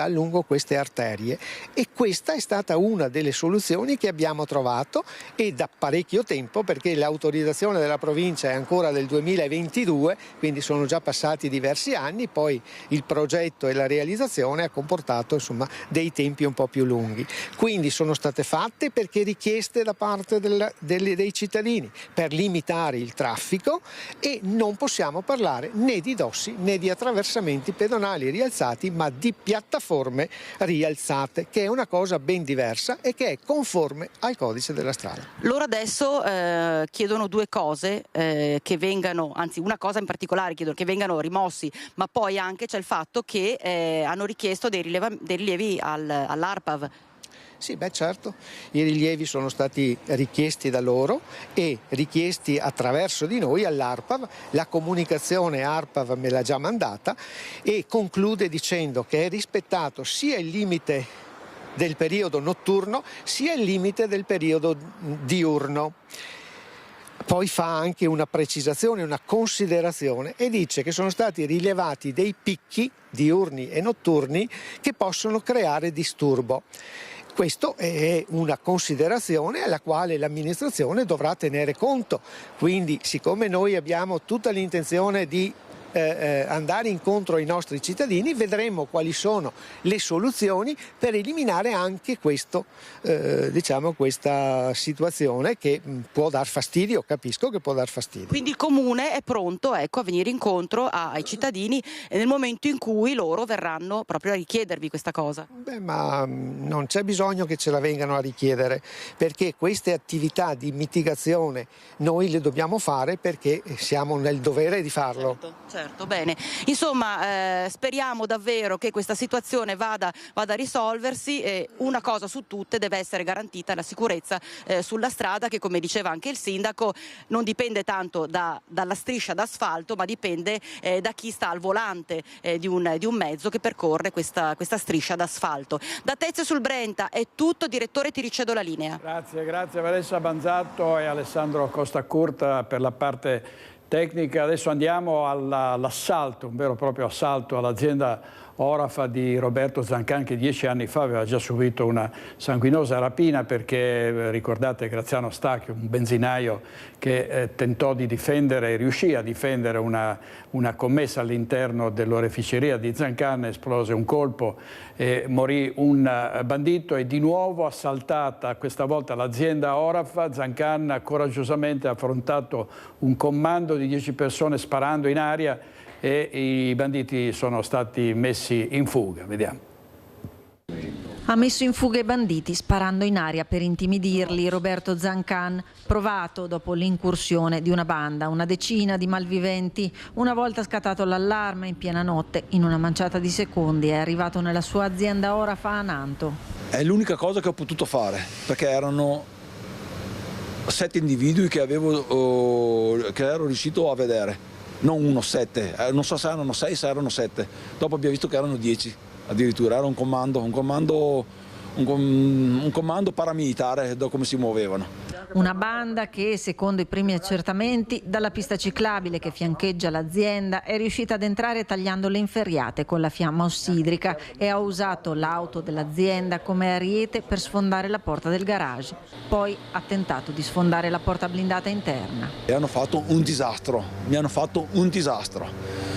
Speaker 29: lungo queste arterie, e questa è stata una delle soluzioni che abbiamo trovato, e da parecchio tempo, perché l'autorizzazione della provincia è ancora del 2022, quindi sono già passati diversi anni, poi il progetto e la realizzazione ha comportato insomma dei tempi un po' più lunghi, quindi sono state fatte perché richieste da parte dei cittadini per limitare il traffico, e non possiamo parlare né di dossi né di attraversamenti pedonali rialzati, ma di piattaforme rialzate, che è una cosa ben diversa e che è conforme al codice della strada.
Speaker 28: Loro adesso chiedono due cose che vengano, anzi una cosa in particolare chiedono che vengano rimossi, ma poi anche c'è il fatto che hanno richiesto dei rilievi all'ARPAV.
Speaker 29: Sì, beh certo, i rilievi sono stati richiesti da loro e richiesti attraverso di noi all'ARPAV, la comunicazione ARPAV me l'ha già mandata, e conclude dicendo che è rispettato sia il limite del periodo notturno sia il limite del periodo diurno. Poi fa anche una precisazione, una considerazione, e dice che sono stati rilevati dei picchi diurni e notturni che possono creare disturbo. Questa è una considerazione alla quale l'amministrazione dovrà tenere conto, quindi siccome noi abbiamo tutta l'intenzione di andare incontro ai nostri cittadini, vedremo quali sono le soluzioni per eliminare anche questo, questa situazione che può dar fastidio, capisco che può dar fastidio.
Speaker 28: Quindi il Comune è pronto a venire incontro ai cittadini nel momento in cui loro verranno proprio a richiedervi questa cosa.
Speaker 29: Beh, ma non c'è bisogno che ce la vengano a richiedere, perché queste attività di mitigazione noi le dobbiamo fare perché siamo nel dovere di farlo.
Speaker 28: Certo, bene. Insomma, speriamo davvero che questa situazione vada a risolversi, e una cosa su tutte deve essere garantita: la sicurezza sulla strada, che come diceva anche il Sindaco non dipende tanto dalla striscia d'asfalto, ma dipende da chi sta al volante di un mezzo che percorre questa striscia d'asfalto. Da Tezze sul Brenta è tutto, direttore, ti ricevo la linea.
Speaker 1: Grazie Vanessa Banzatto e Alessandro Costacurta per la parte tecnica. Adesso andiamo all'assalto, un vero e proprio assalto all'azienda Orafa di Roberto Zancan, che 10 anni fa aveva già subito una sanguinosa rapina perché, ricordate, Graziano Stacchio, un benzinaio che tentò di difendere, riuscì a difendere una commessa all'interno dell'oreficeria di Zancan, esplose un colpo e morì un bandito. E di nuovo assaltata questa volta l'azienda Orafa. Zancan coraggiosamente ha affrontato un comando di 10 persone sparando in aria, e i banditi sono stati messi in fuga. Vediamo.
Speaker 2: Ha messo in fuga i banditi sparando in aria per intimidirli. Roberto Zancan, provato dopo l'incursione di una banda, una decina di malviventi. Una volta scattato l'allarme in piena notte, in una manciata di secondi è arrivato nella sua azienda Orafa a Nanto.
Speaker 3: È l'unica cosa che ho potuto fare, perché erano 7 individui che ero riuscito a vedere. Non 1, 7, non so se erano 6, se erano 7. Dopo abbiamo visto che erano 10, addirittura era un comando paramilitare, da come si muovevano.
Speaker 2: Una banda che, secondo i primi accertamenti, dalla pista ciclabile che fiancheggia l'azienda è riuscita ad entrare tagliando le inferriate con la fiamma ossidrica e ha usato l'auto dell'azienda come ariete per sfondare la porta del garage. Poi ha tentato di sfondare la porta blindata interna.
Speaker 3: E hanno fatto un disastro, mi hanno fatto un disastro.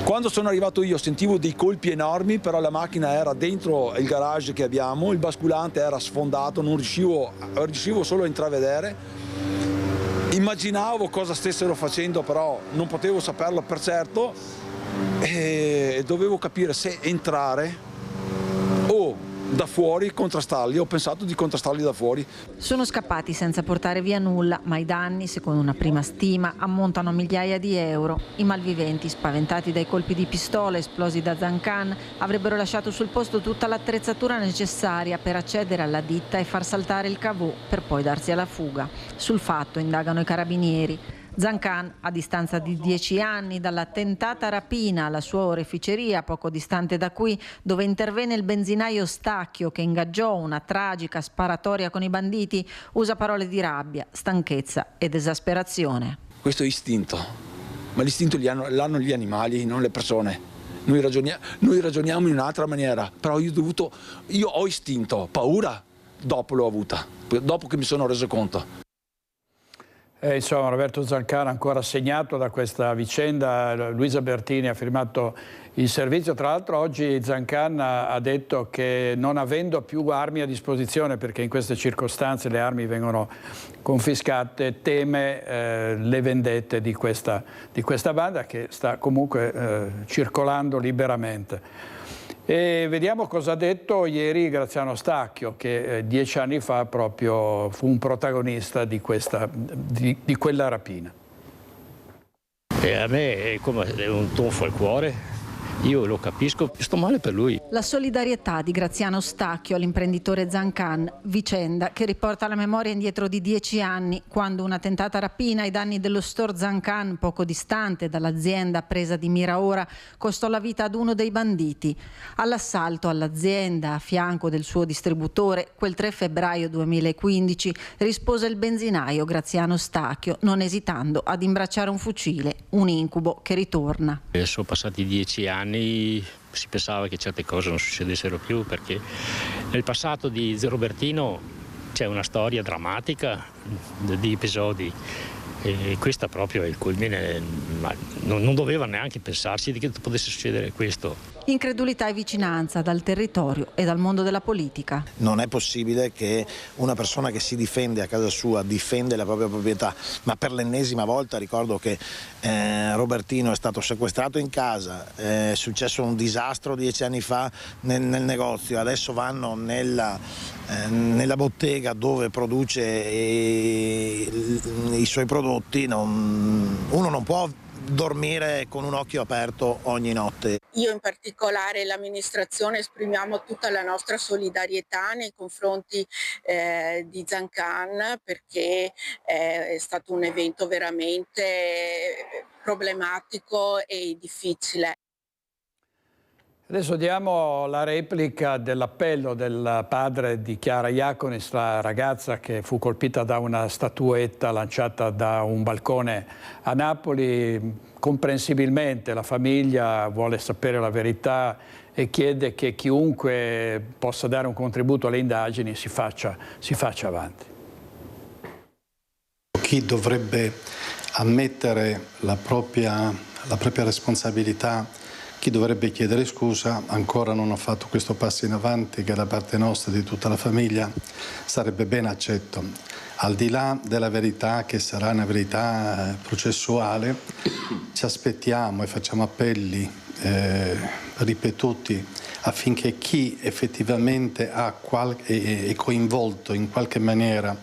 Speaker 3: Quando sono arrivato io sentivo dei colpi enormi, però la macchina era dentro il garage che abbiamo, il basculante era sfondato, non riuscivo solo a intravedere. Immaginavo cosa stessero facendo, però non potevo saperlo per certo e dovevo capire se entrare o da fuori contrastarli. Ho pensato di contrastarli da fuori.
Speaker 2: Sono scappati senza portare via nulla, ma i danni, secondo una prima stima, ammontano a migliaia di euro. I malviventi, spaventati dai colpi di pistola esplosi da Zancan, avrebbero lasciato sul posto tutta l'attrezzatura necessaria per accedere alla ditta e far saltare il cavò per poi darsi alla fuga. Sul fatto indagano i carabinieri. Zancan, a distanza di 10 anni dalla tentata rapina alla sua oreficeria poco distante da qui, dove intervenne il benzinaio Stacchio che ingaggiò una tragica sparatoria con i banditi, usa parole di rabbia, stanchezza ed esasperazione.
Speaker 3: Questo è istinto, ma l'istinto l'hanno gli animali, non le persone. Noi ragioniamo in un'altra maniera, però io ho istinto, paura dopo l'ho avuta, dopo che mi sono reso conto.
Speaker 1: Insomma, Roberto Zancan ancora segnato da questa vicenda. Luisa Bertini ha firmato il servizio. Tra l'altro oggi Zancan ha detto che non avendo più armi a disposizione, perché in queste circostanze le armi vengono confiscate, teme le vendette di questa banda che sta comunque circolando liberamente. E vediamo cosa ha detto ieri Graziano Stacchio, che 10 anni fa proprio fu un protagonista di quella rapina.
Speaker 5: E a me è come un tonfo al cuore. Io lo capisco, sto male per lui.
Speaker 2: La solidarietà di Graziano Stacchio all'imprenditore Zancan, vicenda che riporta la memoria indietro di 10 anni, quando una tentata rapina ai danni dello store Zancan, poco distante dall'azienda presa di mira ora, costò la vita ad uno dei banditi. All'assalto all'azienda, a fianco del suo distributore, quel 3 febbraio 2015, rispose il benzinaio Graziano Stacchio, non esitando ad imbracciare un fucile, un incubo che ritorna.
Speaker 5: Sono passati 10 anni. Si pensava che certe cose non succedessero più, perché nel passato di Robertino c'è una storia drammatica di episodi e questa proprio è il culmine, ma non doveva neanche pensarsi di che potesse succedere questo.
Speaker 2: Incredulità e vicinanza dal territorio e dal mondo della politica.
Speaker 6: Non è possibile che una persona che si difende a casa sua difende la propria proprietà, ma per l'ennesima volta ricordo che Robertino è stato sequestrato in casa, è successo un disastro 10 anni fa nel negozio, adesso vanno nella bottega dove produce i suoi prodotti, uno non può dormire con un occhio aperto ogni notte.
Speaker 7: Io in particolare e l'amministrazione esprimiamo tutta la nostra solidarietà nei confronti di Zancan, perché è stato un evento veramente problematico e difficile.
Speaker 1: Adesso diamo la replica dell'appello del padre di Chiara Iaconis, la ragazza che fu colpita da una statuetta lanciata da un balcone a Napoli. Comprensibilmente la famiglia vuole sapere la verità e chiede che chiunque possa dare un contributo alle indagini si faccia avanti.
Speaker 8: Chi dovrebbe ammettere la propria responsabilità, chi dovrebbe chiedere scusa, ancora non ha fatto questo passo in avanti che da parte nostra e di tutta la famiglia sarebbe ben accetto. Al di là della verità, che sarà una verità processuale, ci aspettiamo e facciamo appelli ripetuti affinché chi effettivamente è coinvolto in qualche maniera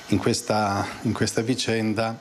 Speaker 8: in questa vicenda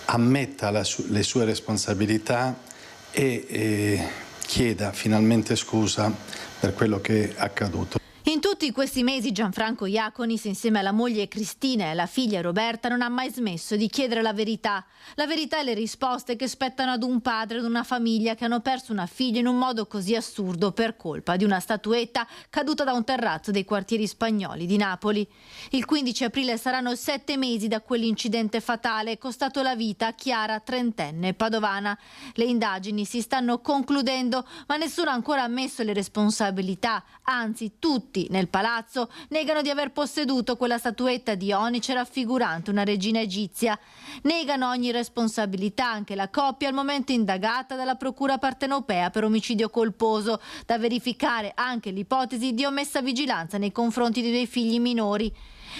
Speaker 8: ammetta le sue responsabilità e chieda finalmente scusa per quello che è accaduto.
Speaker 28: In
Speaker 9: In tutti questi mesi Gianfranco Iaconis, insieme alla moglie Cristina e alla figlia Roberta, non ha mai smesso di chiedere la verità e le risposte che spettano ad un padre e ad una famiglia che hanno perso una figlia in un modo così assurdo per colpa di una statuetta caduta da un terrazzo dei quartieri spagnoli di Napoli. Il 15 aprile saranno 7 mesi da quell'incidente fatale costato la vita a Chiara, trentenne padovana. Le indagini si stanno concludendo, ma nessuno ha ancora ammesso le responsabilità, anzi tutti nel palazzo negano di aver posseduto quella statuetta di onice raffigurante una regina egizia. Negano ogni responsabilità anche la coppia al momento indagata dalla procura partenopea per omicidio colposo, da verificare anche l'ipotesi di omessa vigilanza nei confronti dei due figli minori.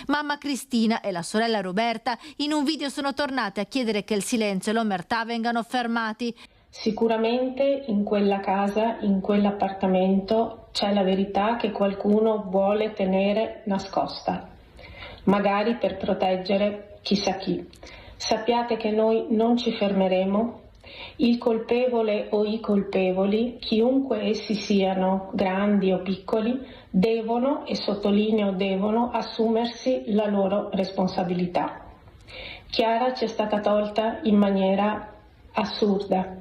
Speaker 9: Mamma Cristina e la sorella Roberta in un video sono tornate a chiedere che il silenzio e l'omertà vengano fermati.
Speaker 10: Sicuramente in quella casa, in quell'appartamento, c'è la verità che qualcuno vuole tenere nascosta, magari per proteggere chissà chi. Sappiate che noi non ci fermeremo. Il colpevole o i colpevoli, chiunque essi siano, grandi o piccoli, devono, e sottolineo devono, assumersi la loro responsabilità. Chiara ci è stata tolta in maniera assurda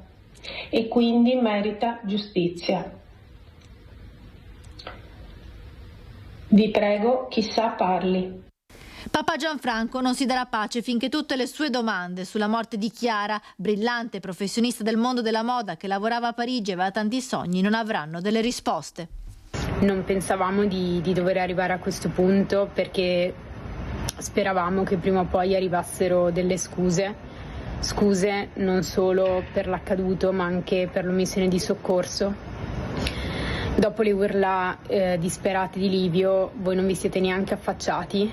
Speaker 10: e quindi merita giustizia. Vi prego, chissà parli.
Speaker 9: Papà Gianfranco non si darà pace finché tutte le sue domande sulla morte di Chiara, brillante professionista del mondo della moda che lavorava a Parigi e aveva tanti sogni, non avranno delle risposte.
Speaker 11: Non pensavamo di dover arrivare a questo punto, perché speravamo che prima o poi arrivassero delle scuse non solo per l'accaduto ma anche per l'omissione di soccorso. Dopo le urla disperate di Livio voi non vi siete neanche affacciati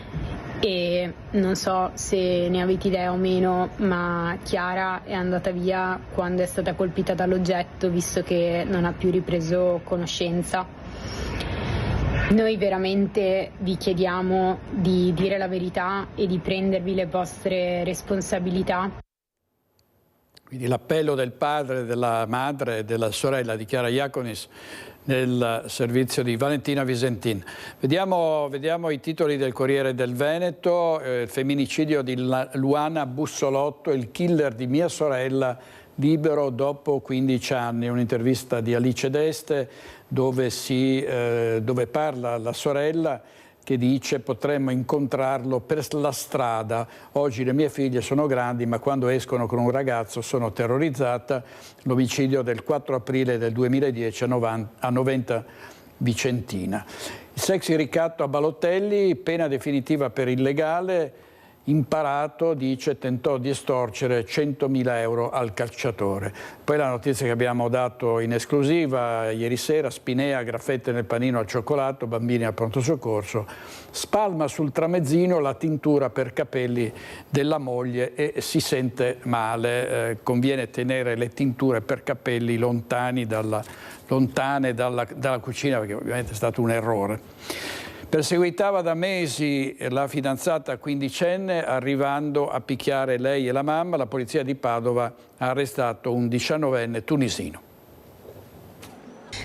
Speaker 11: e non so se ne avete idea o meno, ma Chiara è andata via quando è stata colpita dall'oggetto, visto che non ha più ripreso conoscenza. Noi veramente vi chiediamo di dire la verità e di prendervi le vostre responsabilità.
Speaker 1: Quindi l'appello del padre, della madre e della sorella di Chiara Iaconis nel servizio di Valentina Visentin. Vediamo i titoli del Corriere del Veneto, il femminicidio di Luana Bussolotto, il killer di mia sorella libero dopo 15 anni. Un'intervista di Alice D'Este dove parla la sorella, che dice: potremmo incontrarlo per la strada, oggi le mie figlie sono grandi ma quando escono con un ragazzo sono terrorizzata. L'omicidio del 4 aprile del 2010 a Noventa Vicentina. Il sexy ricatto a Balotelli, pena definitiva per illegale, imparato, dice, tentò di estorcere 100.000 euro al calciatore. Poi la notizia che abbiamo dato in esclusiva ieri sera: Spinea, graffette nel panino al cioccolato, bambini al pronto soccorso, spalma sul tramezzino la tintura per capelli della moglie e si sente male. Conviene tenere le tinture per capelli lontane dalla cucina, perché ovviamente è stato un errore. Perseguitava da mesi la fidanzata quindicenne, arrivando a picchiare lei e la mamma. La polizia di Padova ha arrestato un 19enne tunisino.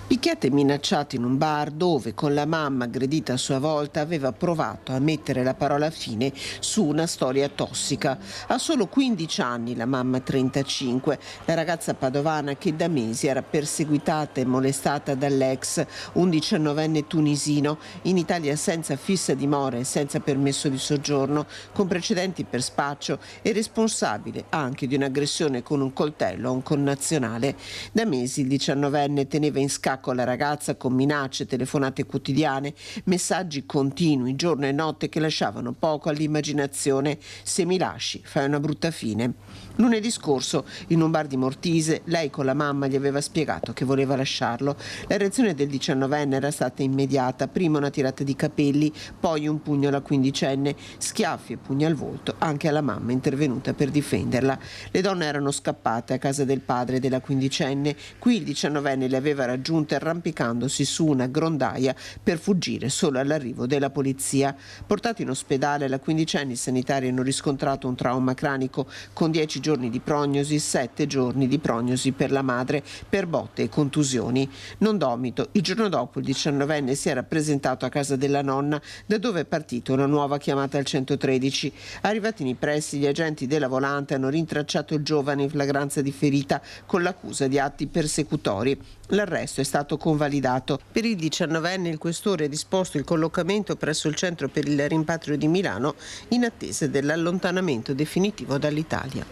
Speaker 12: Picchiato e minacciato in un bar dove, con la mamma aggredita a sua volta, aveva provato a mettere la parola fine su una storia tossica. Ha solo 15 anni, la mamma 35, la ragazza padovana che da mesi era perseguitata e molestata dall'ex, un 19enne tunisino, in Italia senza fissa dimora e senza permesso di soggiorno, con precedenti per spaccio e responsabile anche di un'aggressione con un coltello a un connazionale. Da mesi il 19enne teneva in scacco la ragazza con minacce, telefonate quotidiane, messaggi continui giorno e notte che lasciavano poco all'immaginazione. Se mi lasci, fai una brutta fine. Lunedì scorso, in un bar di Mortise, lei con la mamma gli aveva spiegato che voleva lasciarlo. La reazione del 19enne era stata immediata: prima una tirata di capelli, poi un pugno alla quindicenne, schiaffi e pugni al volto anche alla mamma intervenuta per difenderla. Le donne erano scappate a casa del padre della quindicenne. Qui il 19enne le aveva raggiunte sopravvissuta arrampicandosi su una grondaia per fuggire solo all'arrivo della polizia. Portato in ospedale, la quindicenne, i sanitari hanno riscontrato un trauma cranico con 10 giorni di prognosi, 7 giorni di prognosi per la madre per botte e contusioni. Non domito, il giorno dopo il 19enne si era presentato a casa della nonna, da dove è partita una nuova chiamata al 113. Arrivati nei pressi, gli agenti della volante hanno rintracciato il giovane in flagranza di ferita con l'accusa di atti persecutori. L'arresto è stato convalidato. Per il 19enne il questore ha disposto il collocamento presso il centro per il rimpatrio di Milano in attesa dell'allontanamento definitivo dall'Italia.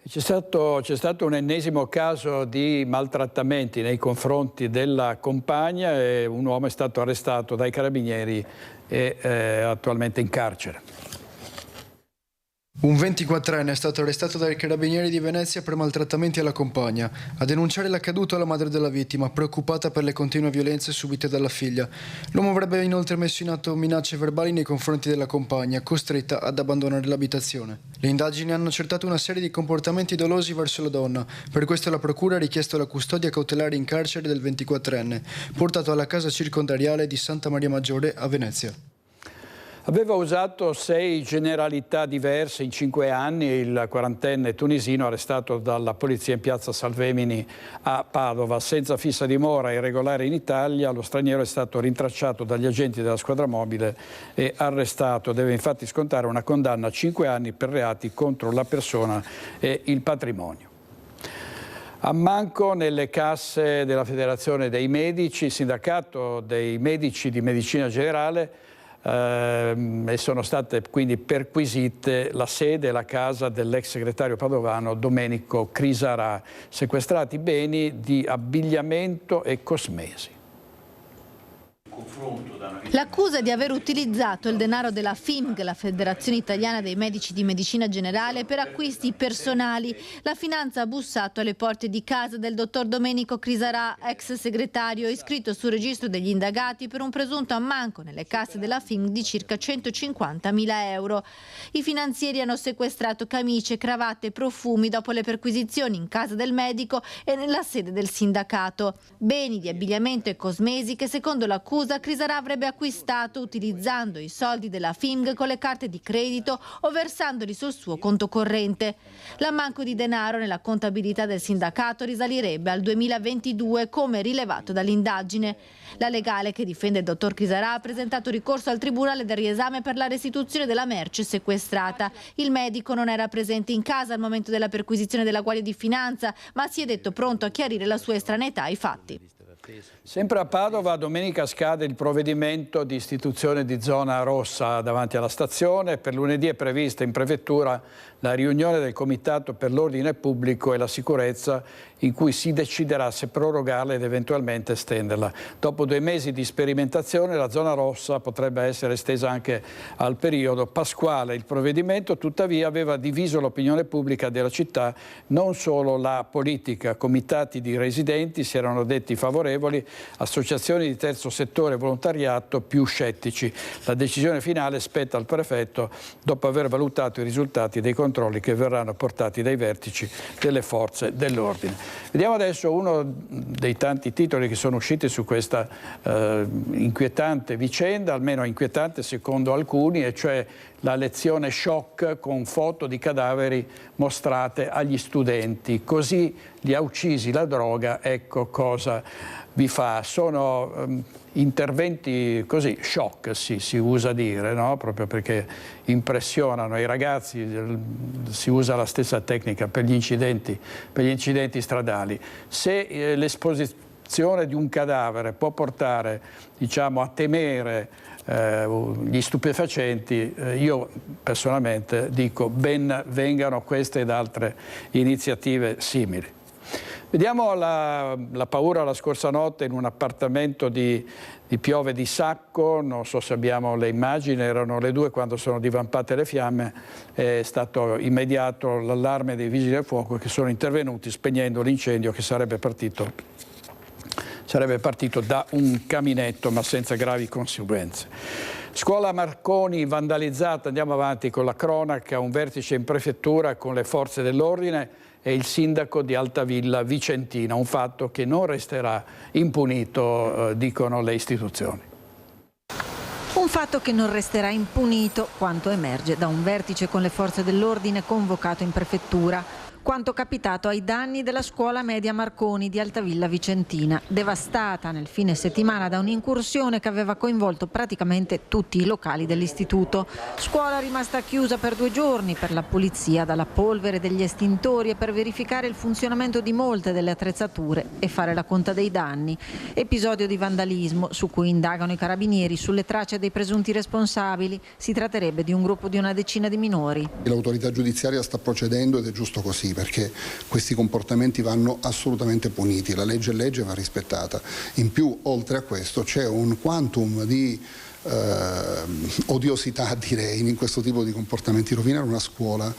Speaker 1: C'è stato un ennesimo caso di maltrattamenti nei confronti della compagna e un uomo è stato arrestato dai carabinieri e è attualmente in carcere.
Speaker 13: Un 24enne è stato arrestato dai carabinieri di Venezia per maltrattamenti alla compagna. A denunciare l'accaduto la madre della vittima, preoccupata per le continue violenze subite dalla figlia. L'uomo avrebbe inoltre messo in atto minacce verbali nei confronti della compagna, costretta ad abbandonare l'abitazione. Le indagini hanno accertato una serie di comportamenti dolosi verso la donna. Per questo la procura ha richiesto la custodia cautelare in carcere del 24enne, portato alla casa circondariale di Santa Maria Maggiore a Venezia.
Speaker 1: Aveva usato 6 generalità diverse in 5 anni il 40enne tunisino arrestato dalla polizia in piazza Salvemini a Padova. Senza fissa dimora e irregolare in Italia, lo straniero è stato rintracciato dagli agenti della squadra mobile e arrestato. Deve infatti scontare una condanna a 5 anni per reati contro la persona e il patrimonio. Ammanco nelle casse della Federazione dei Medici, il sindacato dei medici di medicina generale, e sono state quindi perquisite la sede e la casa dell'ex segretario padovano Domenico Crisarà, sequestrati beni di abbigliamento e cosmesi.
Speaker 9: L'accusa di aver utilizzato il denaro della FIMG, la Federazione Italiana dei Medici di Medicina Generale, per acquisti personali. La finanza ha bussato alle porte di casa del dottor Domenico Crisarà, ex segretario, iscritto sul registro degli indagati per un presunto ammanco nelle casse della FIMG di circa 150.000 euro. I finanzieri hanno sequestrato camicie, cravatte e profumi dopo le perquisizioni in casa del medico e nella sede del sindacato. Beni di abbigliamento e cosmesi che, secondo l'accusa, Crisarà avrebbe acquistato utilizzando i soldi della FIMG con le carte di credito o versandoli sul suo conto corrente. L'ammanco di denaro nella contabilità del sindacato risalirebbe al 2022, come rilevato dall'indagine. La legale che difende il dottor Crisarà ha presentato ricorso al Tribunale del riesame per la restituzione della merce sequestrata. Il medico non era presente in casa al momento della perquisizione della Guardia di Finanza, ma si è detto pronto a chiarire la sua estraneità ai fatti.
Speaker 1: Sempre a Padova, domenica scade il provvedimento di istituzione di zona rossa davanti alla stazione. Per lunedì è prevista in prefettura la riunione del Comitato per l'Ordine Pubblico e la Sicurezza, in cui si deciderà se prorogarla ed eventualmente estenderla. Dopo 2 mesi di sperimentazione, la zona rossa potrebbe essere estesa anche al periodo pasquale. Il provvedimento, tuttavia, aveva diviso l'opinione pubblica della città, non solo la politica. Comitati di residenti si erano detti favorevoli, associazioni di terzo settore e volontariato più scettici. La decisione finale spetta al prefetto dopo aver valutato i risultati dei controlli che verranno portati dai vertici delle forze dell'ordine. Vediamo adesso uno dei tanti titoli che sono usciti su questa inquietante vicenda, almeno inquietante secondo alcuni, e cioè la lezione shock con foto di cadaveri mostrate agli studenti. Così li ha uccisi la droga, ecco cosa vi fa. Sono interventi così, shock si usa dire, no? Proprio perché impressionano i ragazzi, si usa la stessa tecnica per gli incidenti stradali. Se l'esposizione di un cadavere può portare, diciamo, a temere gli stupefacenti, io personalmente dico ben vengano queste ed altre iniziative simili. Vediamo la paura la scorsa notte in un appartamento di Piove di Sacco. Non so se abbiamo le immagini, erano le 2 quando sono divampate le fiamme. È stato immediato l'allarme dei vigili del fuoco che sono intervenuti spegnendo l'incendio che sarebbe partito sarebbe partito da un caminetto ma senza gravi conseguenze. Scuola Marconi vandalizzata, andiamo avanti con la cronaca, un vertice in prefettura con le forze dell'ordine e il sindaco di Altavilla Vicentina, un fatto che non resterà impunito, dicono le istituzioni.
Speaker 2: Un fatto che non resterà impunito, quanto emerge da un vertice con le forze dell'ordine convocato in prefettura. Quanto capitato ai danni della scuola media Marconi di Altavilla Vicentina, devastata nel fine settimana da un'incursione che aveva coinvolto praticamente tutti i locali dell'istituto. Scuola rimasta chiusa per 2 giorni per la pulizia dalla polvere degli estintori e per verificare il funzionamento di molte delle attrezzature e fare la conta dei danni. Episodio di vandalismo su cui indagano i carabinieri sulle tracce dei presunti responsabili. Si tratterebbe di un gruppo di una decina di minori.
Speaker 14: L'autorità giudiziaria sta procedendo ed è giusto così, perché questi comportamenti vanno assolutamente puniti, la legge è legge e va rispettata. In più, oltre a questo, c'è un quantum di odiosità, direi, in questo tipo di comportamenti. Rovinare una scuola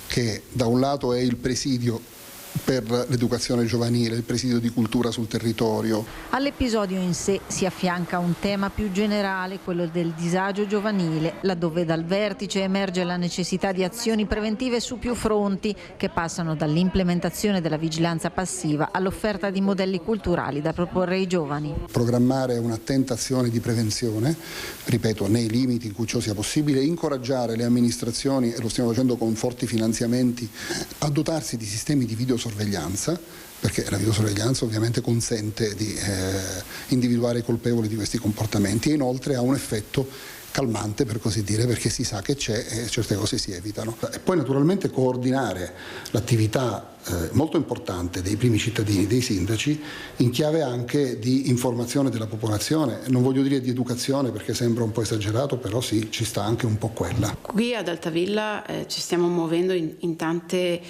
Speaker 14: che da un lato è il presidio per l'educazione giovanile, il presidio di cultura sul territorio.
Speaker 2: All'episodio in sé si affianca un tema più generale, quello del disagio giovanile, laddove dal vertice emerge la necessità di azioni preventive su più fronti, che passano dall'implementazione della vigilanza passiva all'offerta di modelli culturali da proporre ai giovani.
Speaker 14: Programmare un'attenta azione di prevenzione, ripeto, nei limiti in cui ciò sia possibile, incoraggiare le amministrazioni, e lo stiamo facendo con forti finanziamenti, a dotarsi di sistemi di videosorveglianza, perché la videosorveglianza ovviamente consente di individuare i colpevoli di questi comportamenti e inoltre ha un effetto calmante, per così dire, perché si sa che c'è e certe cose si evitano. E poi naturalmente coordinare l'attività molto importante dei primi cittadini, dei sindaci, in chiave anche di informazione della popolazione. Non voglio dire di educazione perché sembra un po' esagerato, però sì, ci sta anche un po' quella.
Speaker 15: Qui ad Altavilla ci stiamo muovendo in tanti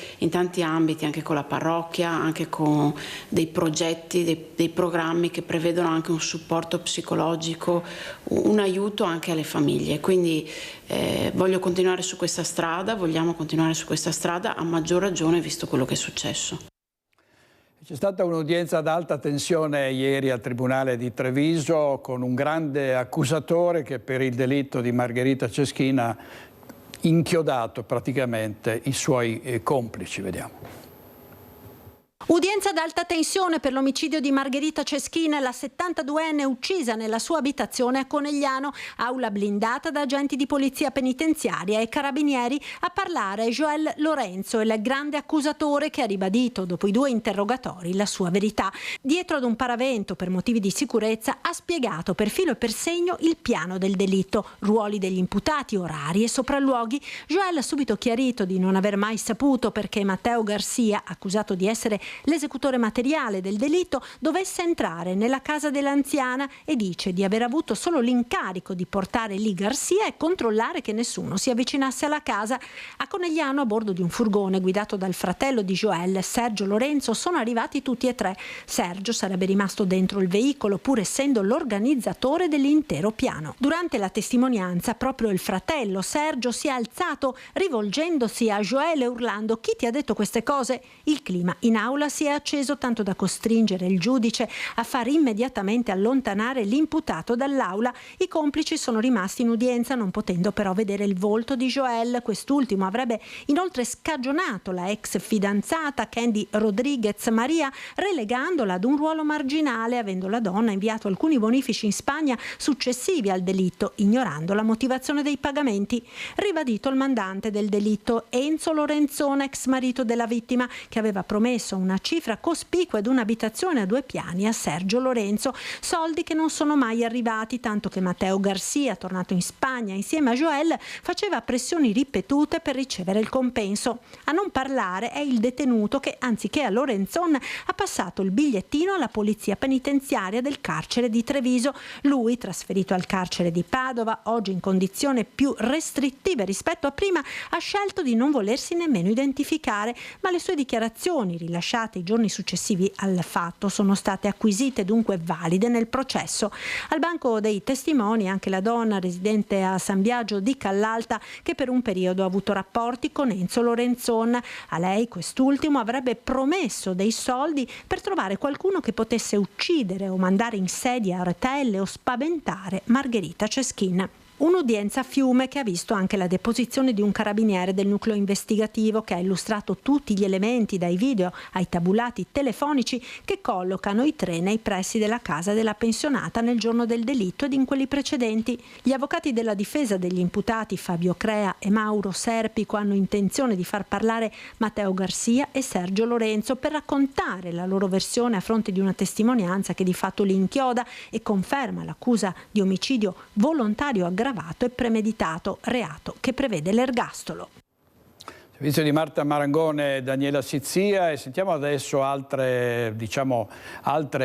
Speaker 15: ambiti, anche con la parrocchia, anche con dei progetti, dei programmi che prevedono anche un supporto psicologico, un aiuto anche alle famiglie. Quindi vogliamo continuare su questa strada, a maggior ragione visto quello che è successo.
Speaker 1: C'è stata un'udienza ad alta tensione ieri al Tribunale di Treviso con un grande accusatore che per il delitto di Margherita Ceschina ha inchiodato praticamente i suoi complici. Vediamo.
Speaker 16: Udienza ad alta tensione per l'omicidio di Margherita Ceschina, la 72enne uccisa nella sua abitazione a Conegliano, aula blindata da agenti di polizia penitenziaria e carabinieri. A parlare Joel Lorenzo, il grande accusatore che ha ribadito dopo i 2 interrogatori la sua verità. Dietro ad un paravento per motivi di sicurezza ha spiegato per filo e per segno il piano del delitto, ruoli degli imputati, orari e sopralluoghi. Joel ha subito chiarito di non aver mai saputo perché Matteo Garcia, accusato di essere l'esecutore materiale del delitto, dovesse entrare nella casa dell'anziana e dice di aver avuto solo l'incarico di portare lì Garcia e controllare che nessuno si avvicinasse alla casa. A Conegliano, a bordo di un furgone guidato dal fratello di Joel, Sergio Lorenzo, sono arrivati tutti e 3. Sergio sarebbe rimasto dentro il veicolo pur essendo l'organizzatore dell'intero piano. Durante la testimonianza proprio il fratello Sergio si è alzato rivolgendosi a Joel e urlando: "Chi ti ha detto queste cose?". Il clima in aula si è acceso tanto da costringere il giudice a far immediatamente allontanare l'imputato dall'aula. I complici sono rimasti in udienza, non potendo però vedere il volto di Joel. Quest'ultimo avrebbe inoltre scagionato la ex fidanzata Candy Rodriguez Maria, relegandola ad un ruolo marginale, avendo la donna inviato alcuni bonifici in Spagna successivi al delitto, ignorando la motivazione dei pagamenti. Ribadito il mandante del delitto, Enzo Lorenzone, ex marito della vittima, che aveva promesso una cifra cospicua ed un'abitazione a 2 piani a Sergio Lorenzo, soldi che non sono mai arrivati, tanto che Matteo Garcia, tornato in Spagna insieme a Joel, faceva pressioni ripetute per ricevere il compenso. A non parlare è il detenuto che, anziché a Lorenzon, ha passato il bigliettino alla polizia penitenziaria del carcere di Treviso. Lui, trasferito al carcere di Padova, oggi in condizioni più restrittive rispetto a prima, ha scelto di non volersi nemmeno identificare, ma le sue dichiarazioni rilasciate registrate i giorni successivi al fatto sono state acquisite, dunque valide nel processo. Al banco dei testimoni anche la donna residente a San Biagio di Callalta, che per un periodo ha avuto rapporti con Enzo Lorenzon. A lei quest'ultimo avrebbe promesso dei soldi per trovare qualcuno che potesse uccidere o mandare in sedia a rotelle o spaventare Margherita Ceschin. Un'udienza a Fiume che ha visto anche la deposizione di un carabiniere del nucleo investigativo che ha illustrato tutti gli elementi, dai video ai tabulati telefonici che collocano i tre nei pressi della casa della pensionata nel giorno del delitto ed in quelli precedenti. Gli avvocati della difesa degli imputati Fabio Crea e Mauro Serpico hanno intenzione di far parlare Matteo Garcia e Sergio Lorenzo per raccontare la loro versione a fronte di una testimonianza che di fatto li inchioda e conferma l'accusa di omicidio volontario aggravato e premeditato, reato che prevede l'ergastolo.
Speaker 1: Servizio di Marta Marangone e Daniela Sizzia, e sentiamo adesso altre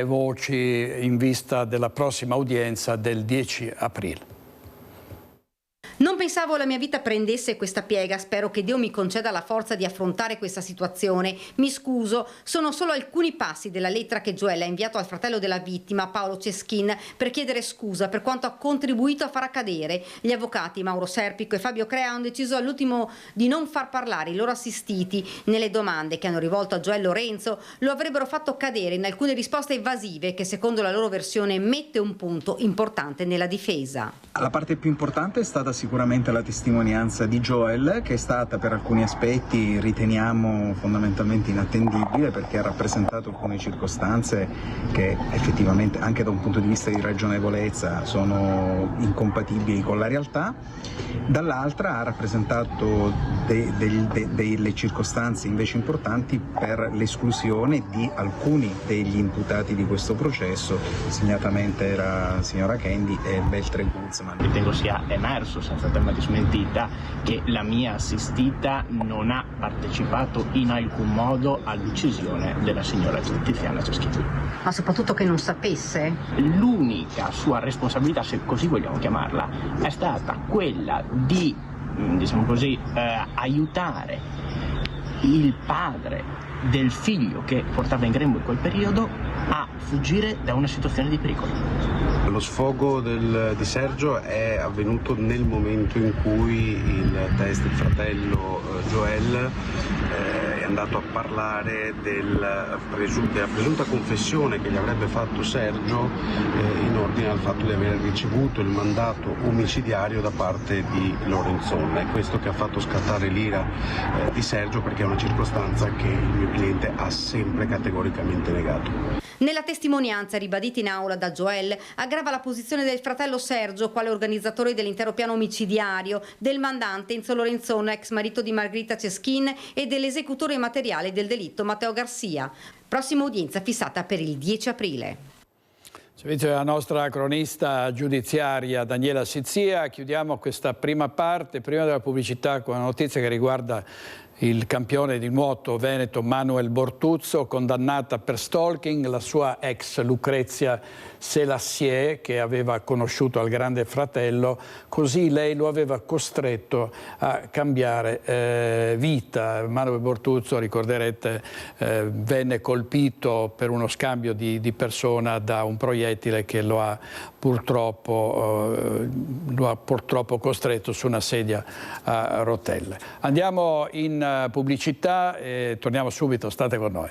Speaker 1: voci in vista della prossima udienza del 10 aprile.
Speaker 17: Non pensavo la mia vita prendesse questa piega, spero che Dio mi conceda la forza di affrontare questa situazione. Mi scuso, sono solo alcuni passi della lettera che Joel ha inviato al fratello della vittima, Paolo Ceschin, per chiedere scusa per quanto ha contribuito a far accadere. Gli avvocati Mauro Serpico e Fabio Crea hanno deciso all'ultimo di non far parlare i loro assistiti. Nelle domande che hanno rivolto a Joel Lorenzo lo avrebbero fatto cadere in alcune risposte evasive che secondo la loro versione mette un punto importante nella difesa.
Speaker 18: La parte più importante è stata sicuramente la testimonianza di Joel, che è stata per alcuni aspetti, riteniamo, fondamentalmente inattendibile, perché ha rappresentato alcune circostanze che effettivamente anche da un punto di vista di ragionevolezza sono incompatibili con la realtà. Dall'altra ha rappresentato delle circostanze invece importanti per l'esclusione di alcuni degli imputati di questo processo, segnatamente la signora Kendi e Beltre Guzman.
Speaker 19: Ritengo sia emerso senza tema di smentita che la mia assistita non ha partecipato in alcun modo all'uccisione della signora Tiziana Ceschin.
Speaker 17: Ma soprattutto che non sapesse?
Speaker 19: L'unica sua responsabilità, se così vogliamo chiamarla, è stata quella di, diciamo così, aiutare il padre del figlio che portava in grembo in quel periodo a fuggire da una situazione di pericolo.
Speaker 21: Lo sfogo di Sergio è avvenuto nel momento in cui il fratello Joel è andato a parlare della presunta confessione che gli avrebbe fatto Sergio in ordine al fatto di aver ricevuto il mandato omicidiario da parte di Lorenzon. È questo che ha fatto scattare l'ira di Sergio, perché è una circostanza che il mio cliente ha sempre categoricamente negato.
Speaker 17: Nella testimonianza ribadita in aula da Joel aggrava la posizione del fratello Sergio quale organizzatore dell'intero piano omicidiario, del mandante Enzo Lorenzon, ex marito di Margherita Ceschin, e dell'esecutore materiale del delitto Matteo Garcia. Prossima udienza fissata per il 10 aprile.
Speaker 1: Servizio della nostra cronista giudiziaria Daniela Sizzia. Chiudiamo questa prima parte, prima della pubblicità, con una notizia che riguarda il campione di nuoto veneto Manuel Bortuzzo, condannata per stalking la sua ex Lucrezia Selassier, che aveva conosciuto al Grande Fratello. Così lei lo aveva costretto a cambiare vita. Manuel Bortuzzo, ricorderete, venne colpito per uno scambio di persona da un proiettile che lo ha purtroppo costretto su una sedia a rotelle. Andiamo in pubblicità e torniamo subito, state con noi.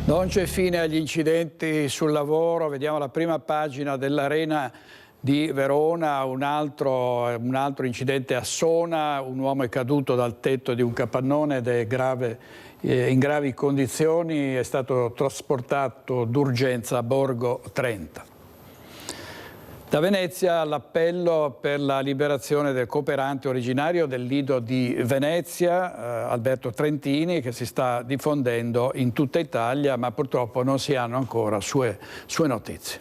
Speaker 1: Non c'è fine agli incidenti sul lavoro, vediamo la prima pagina dell'Arena di Verona, un altro incidente a Sona, un uomo è caduto dal tetto di un capannone ed è in gravi condizioni, è stato trasportato d'urgenza a Borgo Trenta. Da Venezia l'appello per la liberazione del cooperante originario del Lido di Venezia, Alberto Trentini, che si sta diffondendo in tutta Italia, ma purtroppo non si hanno ancora sue notizie.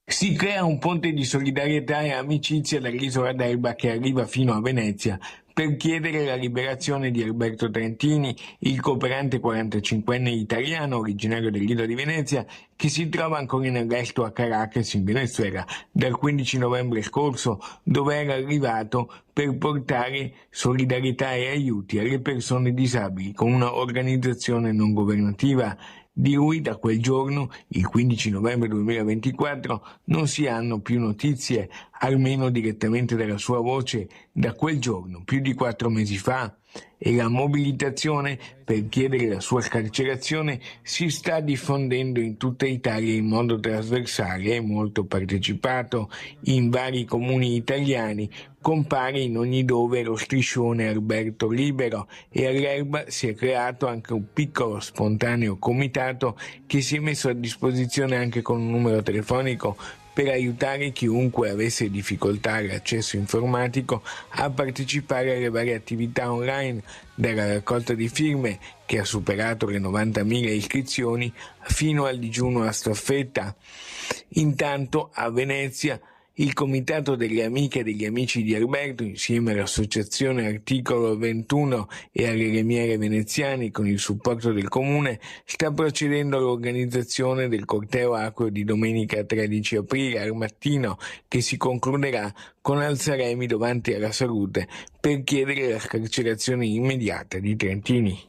Speaker 22: Si crea un ponte di solidarietà e amicizia dall'isola d'Elba che arriva fino a Venezia
Speaker 4: per chiedere la liberazione di Alberto Trentini, il cooperante 45enne italiano originario dell'isola di Venezia, che si trova ancora in arresto a Caracas in Venezuela dal 15 novembre scorso, dove era arrivato per portare solidarietà e aiuti alle persone disabili con una organizzazione non governativa. Di lui da quel giorno, il 15 novembre 2024, non si hanno più notizie, almeno direttamente dalla sua voce, da quel giorno, più di 4 mesi fa, e la mobilitazione per chiedere la sua scarcerazione si sta diffondendo in tutta Italia in modo trasversale e molto partecipato. In vari comuni italiani compare in ogni dove lo striscione Alberto Libero e all'Erba si è creato anche un piccolo spontaneo comitato che si è messo a disposizione anche con un numero telefonico per aiutare chiunque avesse difficoltà all'accesso informatico a partecipare alle varie attività online, dalla raccolta di firme, che ha superato le 90.000 iscrizioni, fino al digiuno a staffetta. Intanto a Venezia il Comitato delle Amiche e degli Amici di Alberto, insieme all'Associazione Articolo 21 e alle Lemiere Veneziani, con il supporto del Comune, sta procedendo all'organizzazione del corteo acqueo di domenica 13 aprile al mattino, che si concluderà con alzaremi davanti alla Salute per chiedere la scarcerazione immediata di Trentini.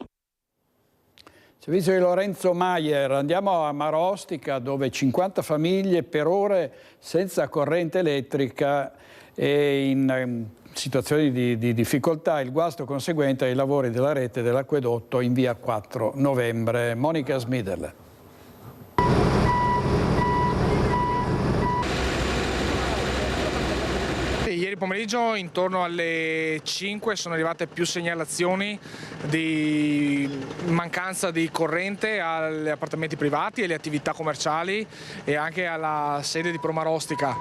Speaker 1: Servizio di Lorenzo Maier, andiamo a Marostica dove 50 famiglie per ore senza corrente elettrica e in situazioni di difficoltà, il guasto conseguente ai lavori della rete dell'acquedotto in via 4 novembre. Monica Smidel.
Speaker 20: Ieri pomeriggio intorno alle 5 sono arrivate più segnalazioni di mancanza di corrente agli appartamenti privati e alle attività commerciali e anche alla sede di Promarostica.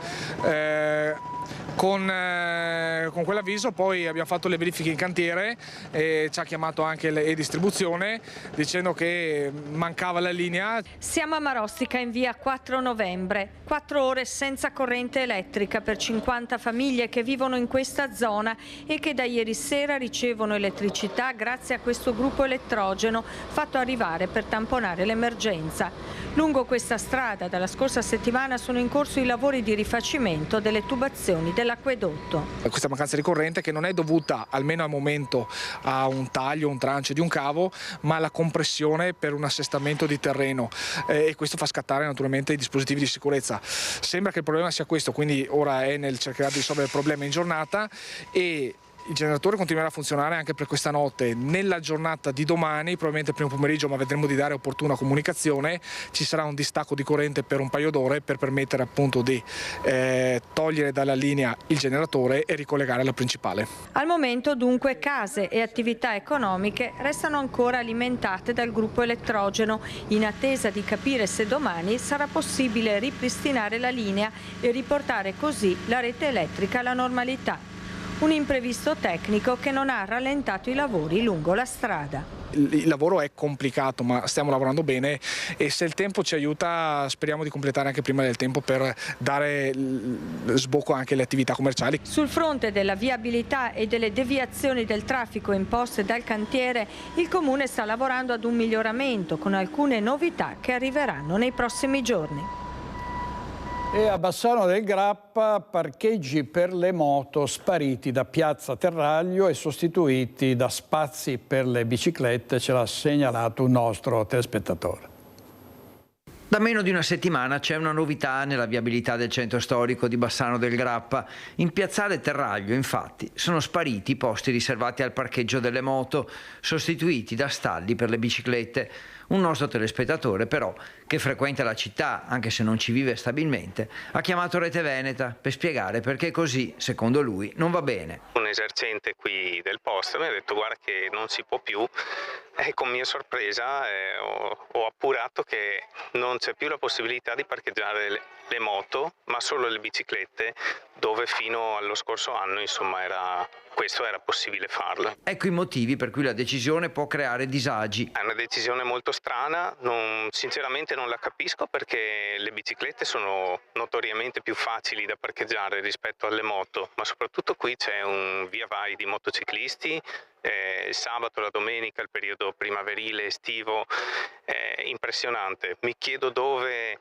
Speaker 20: Con quell'avviso poi abbiamo fatto le verifiche in cantiere e ci ha chiamato anche E-Distribuzione dicendo che mancava la linea.
Speaker 22: Siamo a Marostica in via 4 novembre, 4 ore senza corrente elettrica per 50 famiglie che vivono in questa zona e che da ieri sera ricevono elettricità grazie a questo gruppo elettrogeno fatto arrivare per tamponare l'emergenza. Lungo questa strada dalla scorsa settimana sono in corso i lavori di rifacimento delle tubazioni dell'acquedotto.
Speaker 20: Questa mancanza di corrente che non è dovuta, almeno al momento, a un taglio, un trancio di un cavo, ma alla compressione per un assestamento di terreno e questo fa scattare naturalmente i dispositivi di sicurezza. Sembra che il problema sia questo, quindi ora è nel cercare di risolvere il problema in giornata e il generatore continuerà a funzionare anche per questa notte. Nella giornata di domani, probabilmente il primo pomeriggio, ma vedremo di dare opportuna comunicazione, ci sarà un distacco di corrente per un paio d'ore per permettere appunto di togliere dalla linea il generatore e ricollegare la principale.
Speaker 22: Al momento dunque case e attività economiche restano ancora alimentate dal gruppo elettrogeno, in attesa di capire se domani sarà possibile ripristinare la linea e riportare così la rete elettrica alla normalità. Un imprevisto tecnico che non ha rallentato i lavori lungo la strada.
Speaker 20: Il lavoro è complicato, ma stiamo lavorando bene e se il tempo ci aiuta speriamo di completare anche prima del tempo per dare sbocco anche alle attività commerciali.
Speaker 22: Sul fronte della viabilità e delle deviazioni del traffico imposte dal cantiere, il Comune sta lavorando ad un miglioramento con alcune novità che arriveranno nei prossimi giorni.
Speaker 1: E a Bassano del Grappa parcheggi per le moto spariti da Piazza Terraglio e sostituiti da spazi per le biciclette, ce l'ha segnalato un nostro telespettatore.
Speaker 23: Da meno di una settimana c'è una novità nella viabilità del centro storico di Bassano del Grappa. In piazzale Terraglio, infatti, sono spariti i posti riservati al parcheggio delle moto, sostituiti da stalli per le biciclette. Un nostro telespettatore, però, che frequenta la città, anche se non ci vive stabilmente, ha chiamato Rete Veneta per spiegare perché così, secondo lui, non va bene.
Speaker 24: Un esercente qui del posto mi ha detto guarda che non si può più e con mia sorpresa ho appurato che non c'è più la possibilità di parcheggiare le moto, ma solo le biciclette dove fino allo scorso anno insomma questo era possibile farlo.
Speaker 23: Ecco i motivi per cui la decisione può creare disagi.
Speaker 24: È una decisione molto strana, sinceramente non la capisco, perché le biciclette sono notoriamente più facili da parcheggiare rispetto alle moto, ma soprattutto qui c'è un via vai di motociclisti, il sabato, la domenica, il periodo primaverile, estivo, è impressionante. Mi chiedo dove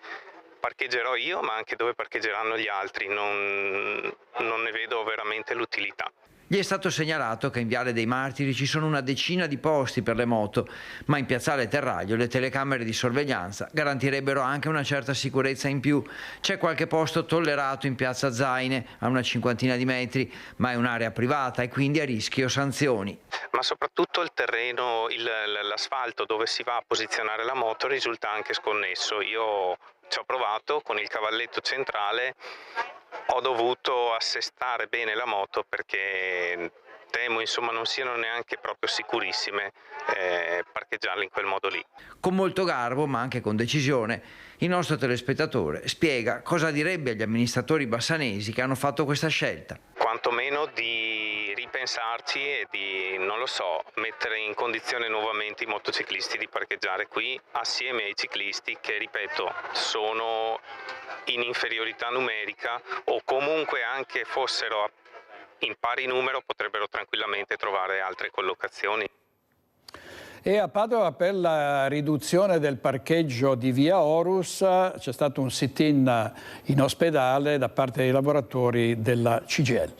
Speaker 24: parcheggerò io, ma anche dove parcheggeranno gli altri, non ne vedo veramente l'utilità.
Speaker 23: Gli è stato segnalato che in Viale dei Martiri ci sono una decina di posti per le moto, ma in Piazzale Terraglio le telecamere di sorveglianza garantirebbero anche una certa sicurezza in più. C'è qualche posto tollerato in Piazza Zaine, a una cinquantina di metri, ma è un'area privata e quindi a rischio sanzioni.
Speaker 24: Ma soprattutto il terreno, l'asfalto dove si va a posizionare la moto risulta anche sconnesso. Io ci ho provato con il cavalletto centrale, ho dovuto assestare bene la moto perché temo insomma non siano neanche proprio sicurissime parcheggiarle in quel modo lì.
Speaker 23: Con molto garbo, ma anche con decisione, il nostro telespettatore spiega cosa direbbe agli amministratori bassanesi che hanno fatto questa scelta.
Speaker 24: Quantomeno di ripensarci e di, non lo so, mettere in condizione nuovamente i motociclisti di parcheggiare qui assieme ai ciclisti che, ripeto, sono in inferiorità numerica, o comunque anche fossero in pari numero potrebbero tranquillamente trovare altre collocazioni.
Speaker 1: E a Padova, per la riduzione del parcheggio di via Horus, c'è stato un sit-in in ospedale da parte dei lavoratori della CGIL.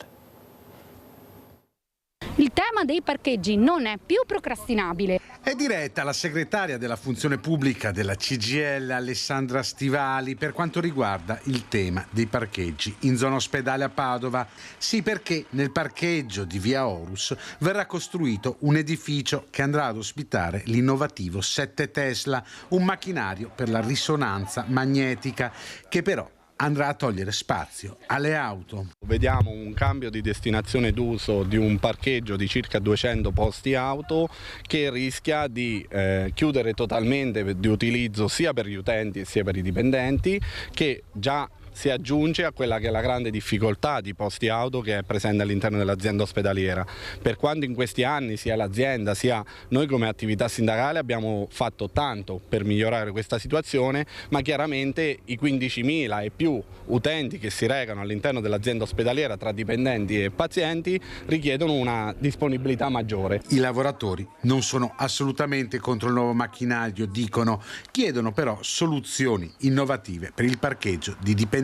Speaker 3: Il tema dei parcheggi non è più procrastinabile.
Speaker 5: È diretta la segretaria della funzione pubblica della CGIL, Alessandra Stivali, per quanto riguarda il tema dei parcheggi in zona ospedale a Padova. Sì, perché nel parcheggio di via Horus verrà costruito un edificio che andrà ad ospitare l'innovativo 7 Tesla, un macchinario per la risonanza magnetica che però andrà a togliere spazio alle auto.
Speaker 21: Vediamo un cambio di destinazione d'uso di un parcheggio di circa 200 posti auto che rischia di chiudere totalmente di utilizzo sia per gli utenti sia per i dipendenti, che già si aggiunge a quella che è la grande difficoltà di posti auto che è presente all'interno dell'azienda ospedaliera. Per quanto in questi anni sia l'azienda sia noi come attività sindacale abbiamo fatto tanto per migliorare questa situazione, ma chiaramente i 15.000 e più utenti che si recano all'interno dell'azienda ospedaliera tra dipendenti e pazienti richiedono una disponibilità maggiore.
Speaker 5: I lavoratori non sono assolutamente contro il nuovo macchinario, dicono, chiedono però soluzioni innovative per il parcheggio di dipendenti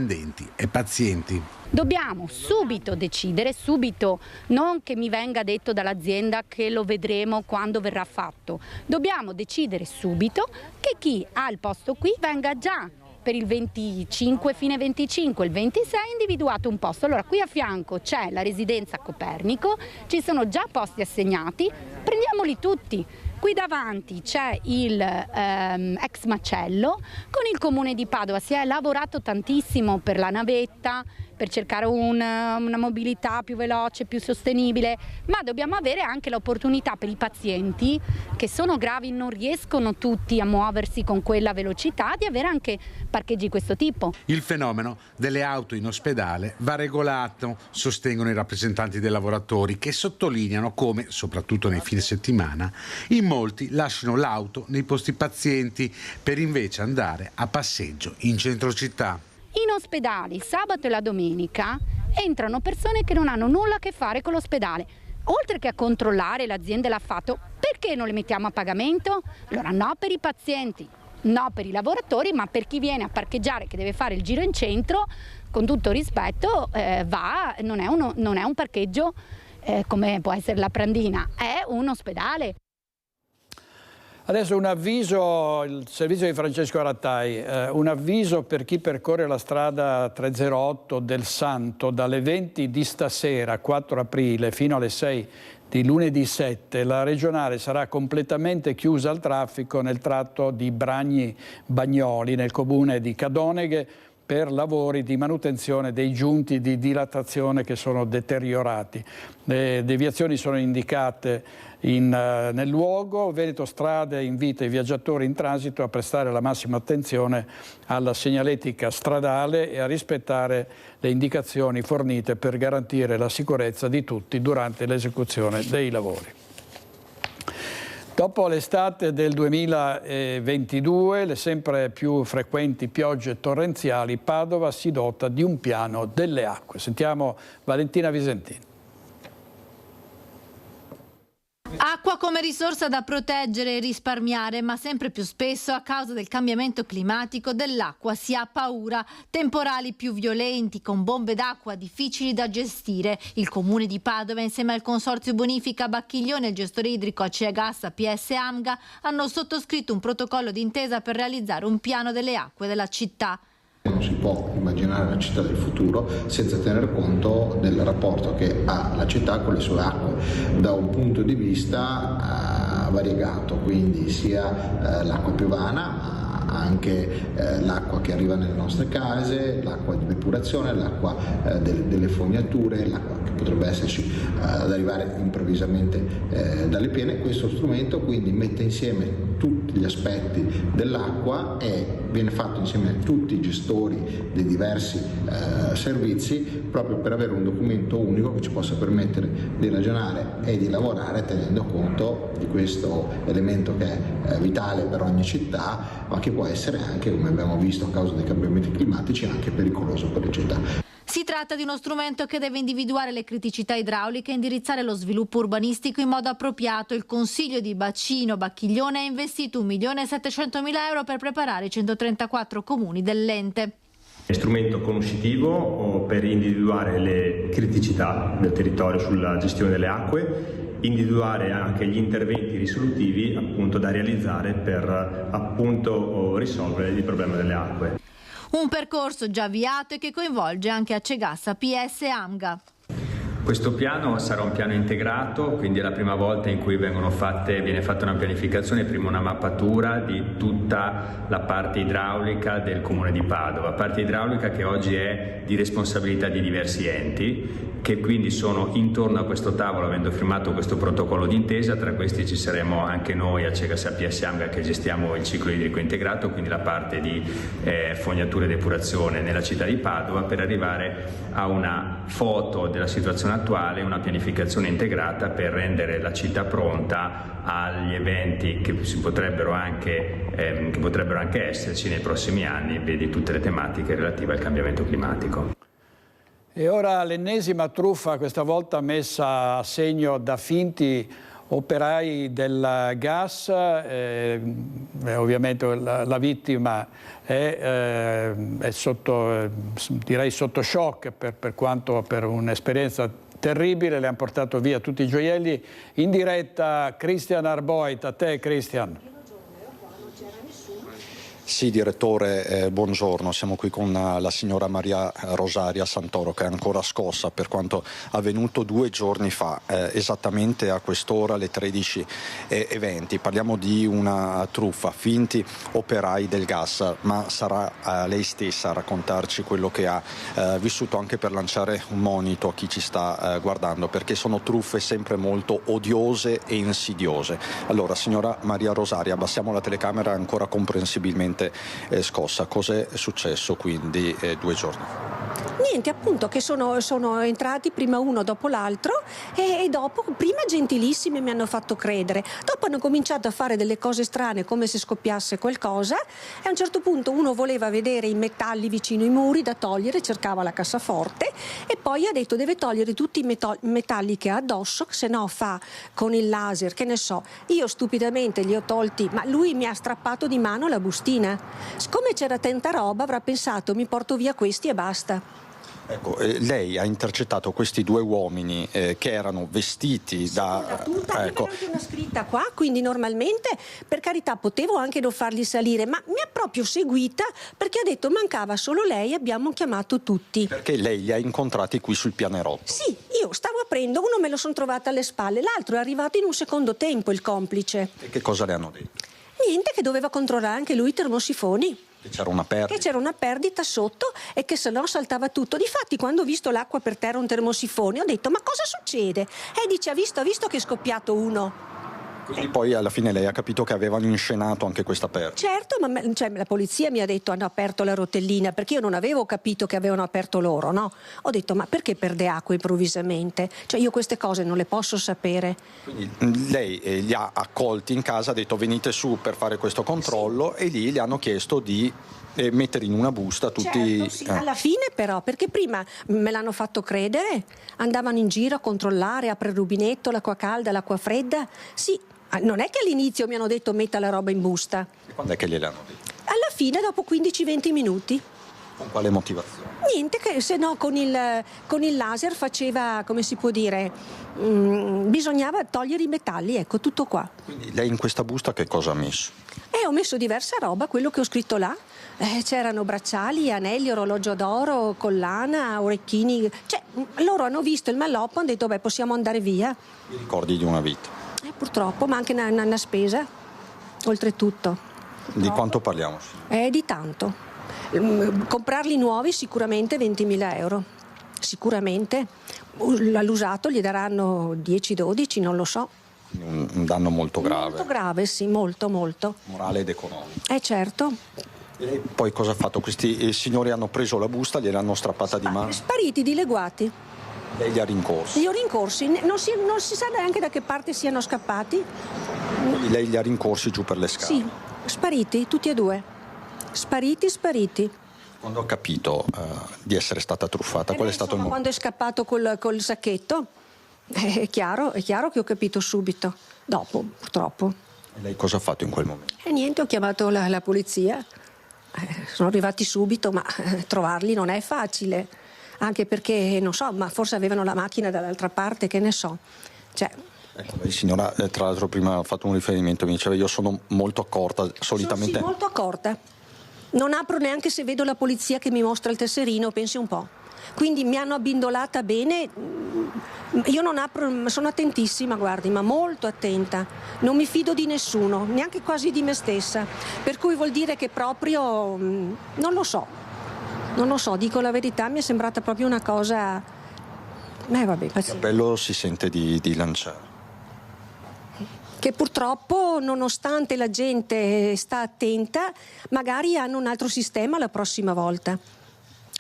Speaker 5: e pazienti.
Speaker 3: Dobbiamo subito decidere, subito, non che mi venga detto dall'azienda che lo vedremo quando verrà fatto. Dobbiamo decidere subito che chi ha il posto qui venga già per il 25, fine 25, il 26 individuato un posto. Allora qui a fianco c'è la residenza Copernico, ci sono già posti assegnati, prendiamoli tutti. Qui davanti c'è il ex macello, con il comune di Padova si è lavorato tantissimo per la navetta, per cercare una mobilità più veloce, più sostenibile, ma dobbiamo avere anche l'opportunità per i pazienti che sono gravi, non riescono tutti a muoversi con quella velocità, di avere anche parcheggi di questo tipo.
Speaker 5: Il fenomeno delle auto in ospedale va regolato, sostengono i rappresentanti dei lavoratori, che sottolineano come, soprattutto nei fine settimana, in molti lasciano l'auto nei posti pazienti per invece andare a passeggio in centro città.
Speaker 3: In ospedale il sabato e la domenica entrano persone che non hanno nulla a che fare con l'ospedale. Oltre che a controllare, l'azienda l'ha fatto, perché non le mettiamo a pagamento? Allora no per i pazienti, no per i lavoratori, ma per chi viene a parcheggiare, che deve fare il giro in centro, con tutto rispetto, non è un parcheggio come può essere la Prandina, è un ospedale.
Speaker 1: Adesso un avviso, il servizio di Francesco Rattai, un avviso per chi percorre la strada 308 del Santo dalle 20 di stasera, 4 aprile, fino alle 6 di lunedì 7. La regionale sarà completamente chiusa al traffico nel tratto di Bragni Bagnoli, nel comune di Cadoneghe, per lavori di manutenzione dei giunti di dilatazione che sono deteriorati. Le deviazioni sono indicate nel luogo. Veneto Strade invita i viaggiatori in transito a prestare la massima attenzione alla segnaletica stradale e a rispettare le indicazioni fornite per garantire la sicurezza di tutti durante l'esecuzione dei lavori. Dopo l'estate del 2022, le sempre più frequenti piogge torrenziali, Padova si dota di un piano delle acque. Sentiamo Valentina Visentini.
Speaker 9: Acqua come risorsa da proteggere e risparmiare, ma sempre più spesso a causa del cambiamento climatico dell'acqua si ha paura. Temporali più violenti con bombe d'acqua difficili da gestire. Il comune di Padova insieme al consorzio bonifica Bacchiglione e il gestore idrico Acea Gas APS AMGA hanno sottoscritto un protocollo d'intesa per realizzare un piano delle acque della città.
Speaker 6: Non si può immaginare la città del futuro senza tener conto del rapporto che ha la città con le sue acque, da un punto di vista variegato, quindi sia l'acqua piovana, ma anche l'acqua che arriva nelle nostre case, l'acqua di depurazione, l'acqua delle fognature, l'acqua che potrebbe esserci ad arrivare improvvisamente dalle piene. Questo strumento quindi mette insieme tutti gli aspetti dell'acqua e viene fatto insieme a tutti i gestori dei diversi servizi, proprio per avere un documento unico che ci possa permettere di ragionare e di lavorare tenendo conto di questo elemento che è vitale per ogni città, ma che può essere anche, come abbiamo visto a causa dei cambiamenti climatici, anche pericoloso per le città.
Speaker 9: Si tratta di uno strumento che deve individuare le criticità idrauliche e indirizzare lo sviluppo urbanistico in modo appropriato. Il Consiglio di Bacino Bacchiglione ha investito 1.700.000 euro per preparare i 134 comuni dell'ente.
Speaker 7: È strumento conoscitivo per individuare le criticità del territorio sulla gestione delle acque, individuare anche gli interventi risolutivi appunto da realizzare per appunto risolvere il problema delle acque.
Speaker 9: Un percorso già avviato e che coinvolge anche Acea Gas APS AMGA.
Speaker 8: Questo piano sarà un piano integrato, quindi è la prima volta in cui viene fatta una pianificazione, prima una mappatura di tutta la parte idraulica del Comune di Padova, parte idraulica che oggi è di responsabilità di diversi enti, che quindi sono intorno a questo tavolo avendo firmato questo protocollo d'intesa. Tra questi ci saremo anche noi Acea Gas APS AMGA che gestiamo il ciclo idrico integrato, quindi la parte di fognature e depurazione nella città di Padova, per arrivare a una foto della situazione attuale, una pianificazione integrata per rendere la città pronta agli eventi che potrebbero anche esserci nei prossimi anni, vedi tutte le tematiche relative al cambiamento climatico.
Speaker 1: E ora l'ennesima truffa, questa volta messa a segno da finti operai del gas. Ovviamente la vittima è sotto shock per quanto per un'esperienza terribile. Le hanno portato via tutti i gioielli. In diretta Cristian Arboit, a te Cristian.
Speaker 10: Sì, direttore, buongiorno. Siamo qui con la signora Maria Rosaria Santoro, che è ancora scossa per quanto avvenuto 2 giorni fa, esattamente a quest'ora, alle 13:20. Parliamo di una truffa, finti operai del gas, ma sarà lei stessa a raccontarci quello che ha vissuto, anche per lanciare un monito a chi ci sta guardando, perché sono truffe sempre molto odiose e insidiose. Allora, signora Maria Rosaria, abbassiamo la telecamera, ancora comprensibilmente scossa. Cos'è successo quindi 2 giorni?
Speaker 25: Niente, appunto, che sono entrati prima uno dopo l'altro e dopo, prima gentilissimi, mi hanno fatto credere, dopo hanno cominciato a fare delle cose strane come se scoppiasse qualcosa, e a un certo punto uno voleva vedere i metalli vicino ai muri da togliere, cercava la cassaforte e poi ha detto deve togliere tutti i metalli che ha addosso, se no fa con il laser, che ne so. Io stupidamente li ho tolti, ma lui mi ha strappato di mano la bustina. Siccome c'era tanta roba avrà pensato mi porto via questi e basta.
Speaker 10: Ecco, lei ha intercettato questi 2 uomini che erano vestiti da...
Speaker 25: Ecco. Anche una scritta qua, quindi normalmente, per carità, potevo anche non farli salire, ma mi ha proprio seguita perché ha detto mancava solo lei, abbiamo chiamato tutti.
Speaker 10: Perché lei li ha incontrati qui sul pianerotto?
Speaker 25: Sì, io stavo aprendo, uno me lo sono trovata alle spalle, l'altro è arrivato in un secondo tempo, il complice.
Speaker 10: E che cosa le hanno detto?
Speaker 25: Niente, che doveva controllare anche lui i termosifoni.
Speaker 10: Che c'era una perdita.
Speaker 25: Che c'era una perdita sotto e che se no saltava tutto. Difatti quando ho visto l'acqua per terra, un termosifone, ho detto ma cosa succede? E dice ha visto che è scoppiato uno.
Speaker 10: Quindi poi alla fine lei ha capito che avevano inscenato anche questa perdita.
Speaker 25: Certo, ma la polizia mi ha detto hanno aperto la rotellina, perché io non avevo capito che avevano aperto loro, no? Ho detto ma perché perde acqua improvvisamente? Cioè io queste cose non le posso sapere.
Speaker 10: Quindi lei li ha accolti in casa, ha detto venite su per fare questo controllo, sì. E lì le hanno chiesto di mettere in una busta tutti.
Speaker 25: Certo, sì. Alla fine però, perché prima me l'hanno fatto credere, andavano in giro a controllare, aprire il rubinetto, l'acqua calda, l'acqua fredda, sì. Non è che all'inizio mi hanno detto metta la roba in busta.
Speaker 10: E quando è che gliel'hanno detto?
Speaker 25: Alla fine, dopo 15-20 minuti.
Speaker 10: Con quale motivazione?
Speaker 25: Niente, che se no con il laser faceva, come si può dire, bisognava togliere i metalli, ecco, tutto qua.
Speaker 10: Quindi lei in questa busta che cosa ha messo?
Speaker 25: Ho messo diversa roba, quello che ho scritto là. C'erano bracciali, anelli, orologio d'oro, collana, orecchini. Cioè, loro hanno visto il malloppo e hanno detto, beh, possiamo andare via.
Speaker 10: I ricordi di una vita.
Speaker 25: Purtroppo, ma anche una spesa, oltretutto.
Speaker 10: Di quanto parliamo?
Speaker 25: Di tanto. Comprarli nuovi sicuramente 20.000 euro, sicuramente. All'usato gli daranno 10-12, non lo so.
Speaker 10: Un danno molto grave.
Speaker 25: Molto grave, sì, molto.
Speaker 10: Morale ed economico.
Speaker 25: Certo.
Speaker 10: E poi cosa ha fatto? Questi signori hanno preso la busta, gliel'hanno strappata di mano?
Speaker 25: Spariti, dileguati.
Speaker 10: Lei li ha rincorsi?
Speaker 25: Li ho rincorsi, non si sa neanche da che parte siano scappati.
Speaker 10: Quindi lei li ha rincorsi giù per le scale?
Speaker 25: Sì, spariti, tutti e due. Spariti.
Speaker 10: Quando ho capito di essere stata truffata, qual è stato il momento?
Speaker 25: Quando è scappato col sacchetto, è chiaro che ho capito subito. Dopo, purtroppo.
Speaker 10: E lei cosa ha fatto in quel momento?
Speaker 25: E niente, ho chiamato la polizia. Sono arrivati subito, ma trovarli non è facile. Anche perché, non so, ma forse avevano la macchina dall'altra parte, che ne so. Cioè...
Speaker 10: Ecco, lei signora, tra l'altro prima ha fatto un riferimento, mi diceva io sono molto accorta, solitamente...
Speaker 25: Sì, molto accorta. Non apro neanche se vedo la polizia che mi mostra il tesserino, pensi un po'. Quindi mi hanno abbindolata bene, io non apro, sono attentissima, guardi, ma molto attenta. Non mi fido di nessuno, neanche quasi di me stessa. Per cui vuol dire che proprio, non lo so, dico la verità, mi è sembrata proprio una cosa... vabbè,
Speaker 10: il cappello si sente di lanciare.
Speaker 25: Che purtroppo, nonostante la gente sta attenta, magari hanno un altro sistema la prossima volta.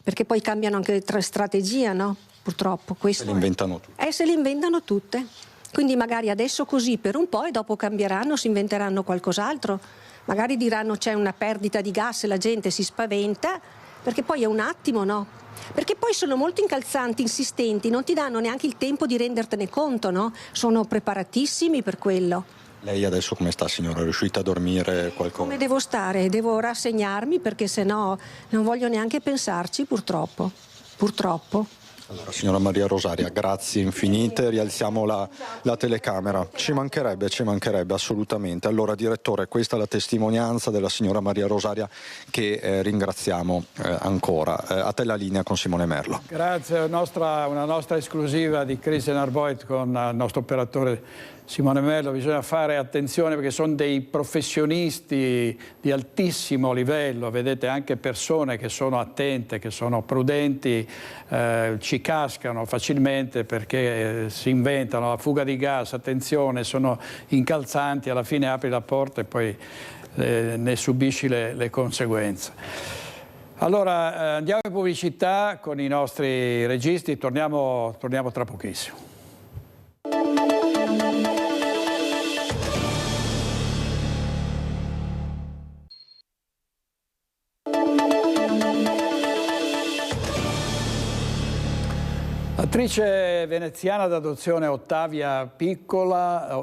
Speaker 25: Perché poi cambiano anche strategia, no? Purtroppo. Questo
Speaker 10: se le inventano tutte.
Speaker 25: Se le inventano tutte. Quindi magari adesso così per un po' e dopo cambieranno, si inventeranno qualcos'altro. Magari diranno c'è una perdita di gas e la gente si spaventa, perché poi è un attimo, no? Perché poi sono molto incalzanti, insistenti, non ti danno neanche il tempo di rendertene conto, no? Sono preparatissimi per quello.
Speaker 10: Lei adesso come sta, signora? È riuscita a dormire qualcosa?
Speaker 25: Come devo stare? Devo rassegnarmi perché sennò non voglio neanche pensarci, purtroppo.
Speaker 10: Allora, signora Maria Rosaria, grazie infinite, rialziamo la telecamera. Ci mancherebbe assolutamente. Allora, direttore, questa è la testimonianza della signora Maria Rosaria che ringraziamo ancora. A te la linea con Simone Merlo.
Speaker 1: Grazie, una nostra esclusiva di Christian Arboit con il nostro operatore Simone Merlo. Bisogna fare attenzione perché sono dei professionisti di altissimo livello, vedete anche persone che sono attente, che sono prudenti, ci cascano facilmente perché si inventano la fuga di gas, attenzione, sono incalzanti, alla fine apri la porta e poi ne subisci le conseguenze. Allora andiamo in pubblicità con i nostri registi, torniamo tra pochissimo. L'attrice veneziana d'adozione Ottavia Piccolo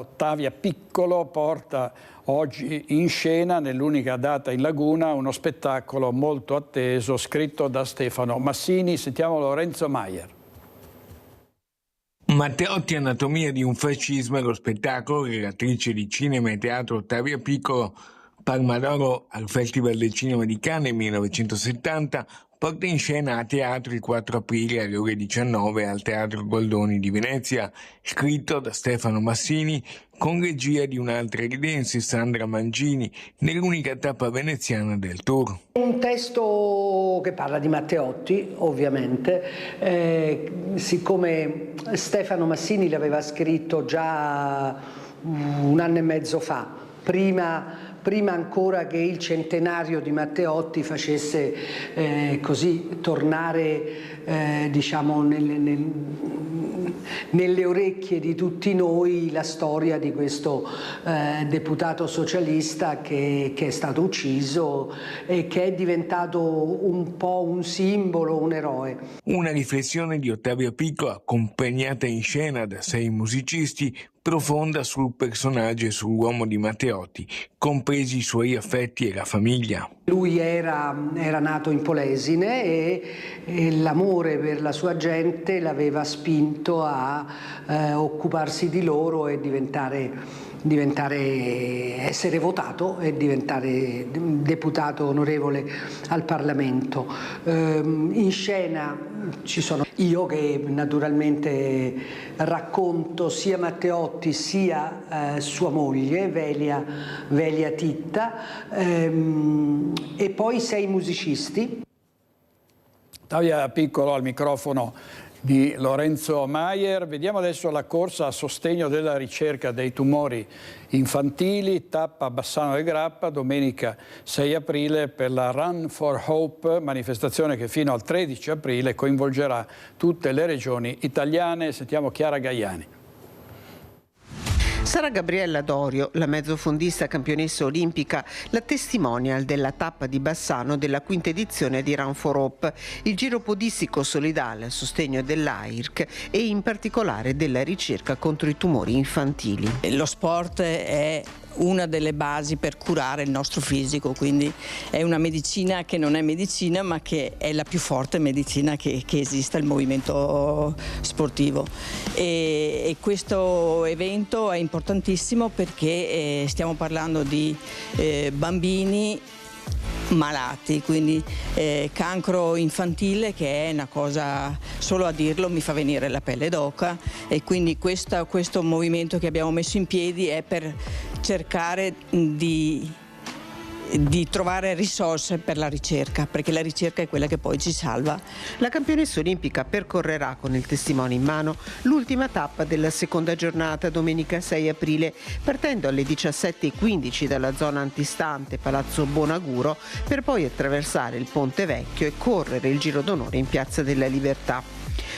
Speaker 1: porta oggi in scena, nell'unica data in Laguna, uno spettacolo molto atteso scritto da Stefano Massini. Sentiamo Lorenzo Maier.
Speaker 4: Matteotti, Anatomia di un fascismo è lo spettacolo che l'attrice di cinema e teatro Ottavia Piccolo Palma d'Oro al Festival del Cinema di Cannes nel 1970, porta in scena a teatro il 4 aprile alle ore 19 al Teatro Goldoni di Venezia, scritto da Stefano Massini con regia di un'altra ridense, Sandra Mangini, nell'unica tappa veneziana del tour.
Speaker 2: Un testo che parla di Matteotti, ovviamente, siccome Stefano Massini l'aveva scritto già 1 anno e mezzo fa, prima ancora che il centenario di Matteotti facesse così tornare diciamo nelle orecchie di tutti noi la storia di questo deputato socialista che è stato ucciso e che è diventato un po' un simbolo, un eroe.
Speaker 4: Una riflessione di Ottavio Pico, accompagnata in scena da 6 musicisti, profonda sul personaggio e sull'uomo di Matteotti, compresi i suoi affetti e la famiglia.
Speaker 2: Lui era nato in Polesine e l'amore per la sua gente l'aveva spinto a occuparsi di loro e essere votato e diventare deputato onorevole al Parlamento. In scena ci sono io che naturalmente racconto sia Matteotti sia sua moglie Velia Titta e poi 6 musicisti.
Speaker 1: Ottavio Piccolo al microfono di Lorenzo Maier. Vediamo adesso la corsa a sostegno della ricerca dei tumori infantili, tappa Bassano del Grappa, domenica 6 aprile per la Run for Hope, manifestazione che fino al 13 aprile coinvolgerà tutte le regioni italiane. Sentiamo Chiara Gaiani.
Speaker 11: Sarà Gabriella Dorio, la mezzofondista campionessa olimpica, la testimonial della tappa di Bassano della 5ª edizione di Run for Hope, il giro podistico solidale a sostegno dell'AIRC e in particolare della ricerca contro i tumori infantili.
Speaker 12: Lo sport è una delle basi per curare il nostro fisico, quindi è una medicina che non è medicina ma che è la più forte medicina che esista, il movimento sportivo, e questo evento è importantissimo perché stiamo parlando di bambini malati, quindi cancro infantile, che è una cosa, solo a dirlo mi fa venire la pelle d'oca, e quindi questo movimento che abbiamo messo in piedi è per cercare di trovare risorse per la ricerca, perché la ricerca è quella che poi ci salva.
Speaker 11: La campionessa olimpica percorrerà con il testimone in mano l'ultima tappa della seconda giornata domenica 6 aprile, partendo alle 17:15 dalla zona antistante Palazzo Bonaguro per poi attraversare il Ponte Vecchio e correre il giro d'onore in Piazza della Libertà.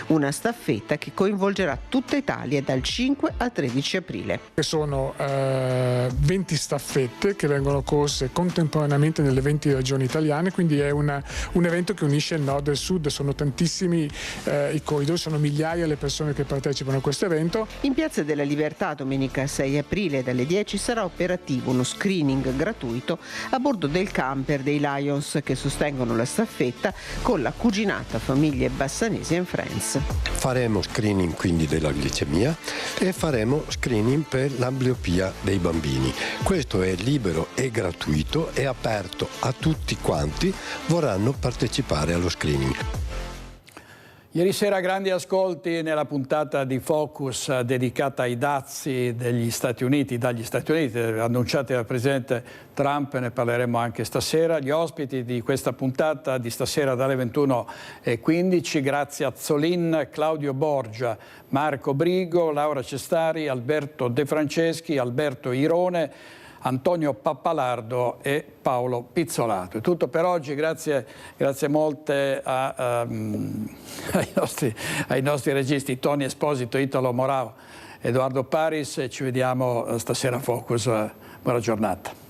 Speaker 11: Una staffetta che coinvolgerà tutta Italia dal 5 al 13 aprile.
Speaker 20: Sono 20 staffette che vengono corse contemporaneamente nelle 20 regioni italiane, quindi è un evento che unisce il nord e il sud. Sono tantissimi i corridori, sono migliaia le persone che partecipano a questo evento.
Speaker 11: In Piazza della Libertà domenica 6 aprile dalle 10 sarà operativo uno screening gratuito a bordo del camper dei Lions che sostengono la staffetta con la cuginata Famiglie Bassanesi and Friends.
Speaker 13: Faremo screening quindi della glicemia e faremo screening per l'ambliopia dei bambini. Questo è libero e gratuito e aperto a tutti quanti vorranno partecipare allo screening.
Speaker 1: Ieri sera grandi ascolti nella puntata di Focus dedicata ai dazi dagli Stati Uniti, annunciati dal Presidente Trump, ne parleremo anche stasera. Gli ospiti di questa puntata di stasera dalle 21:15, Grazia Zolin, Claudio Borgia, Marco Brigo, Laura Cestari, Alberto De Franceschi, Alberto Irone, Antonio Pappalardo e Paolo Pizzolato. È tutto per oggi, grazie molte ai nostri registi Tony Esposito, Italo Morao, Edoardo Paris, e ci vediamo stasera a Focus. Buona giornata.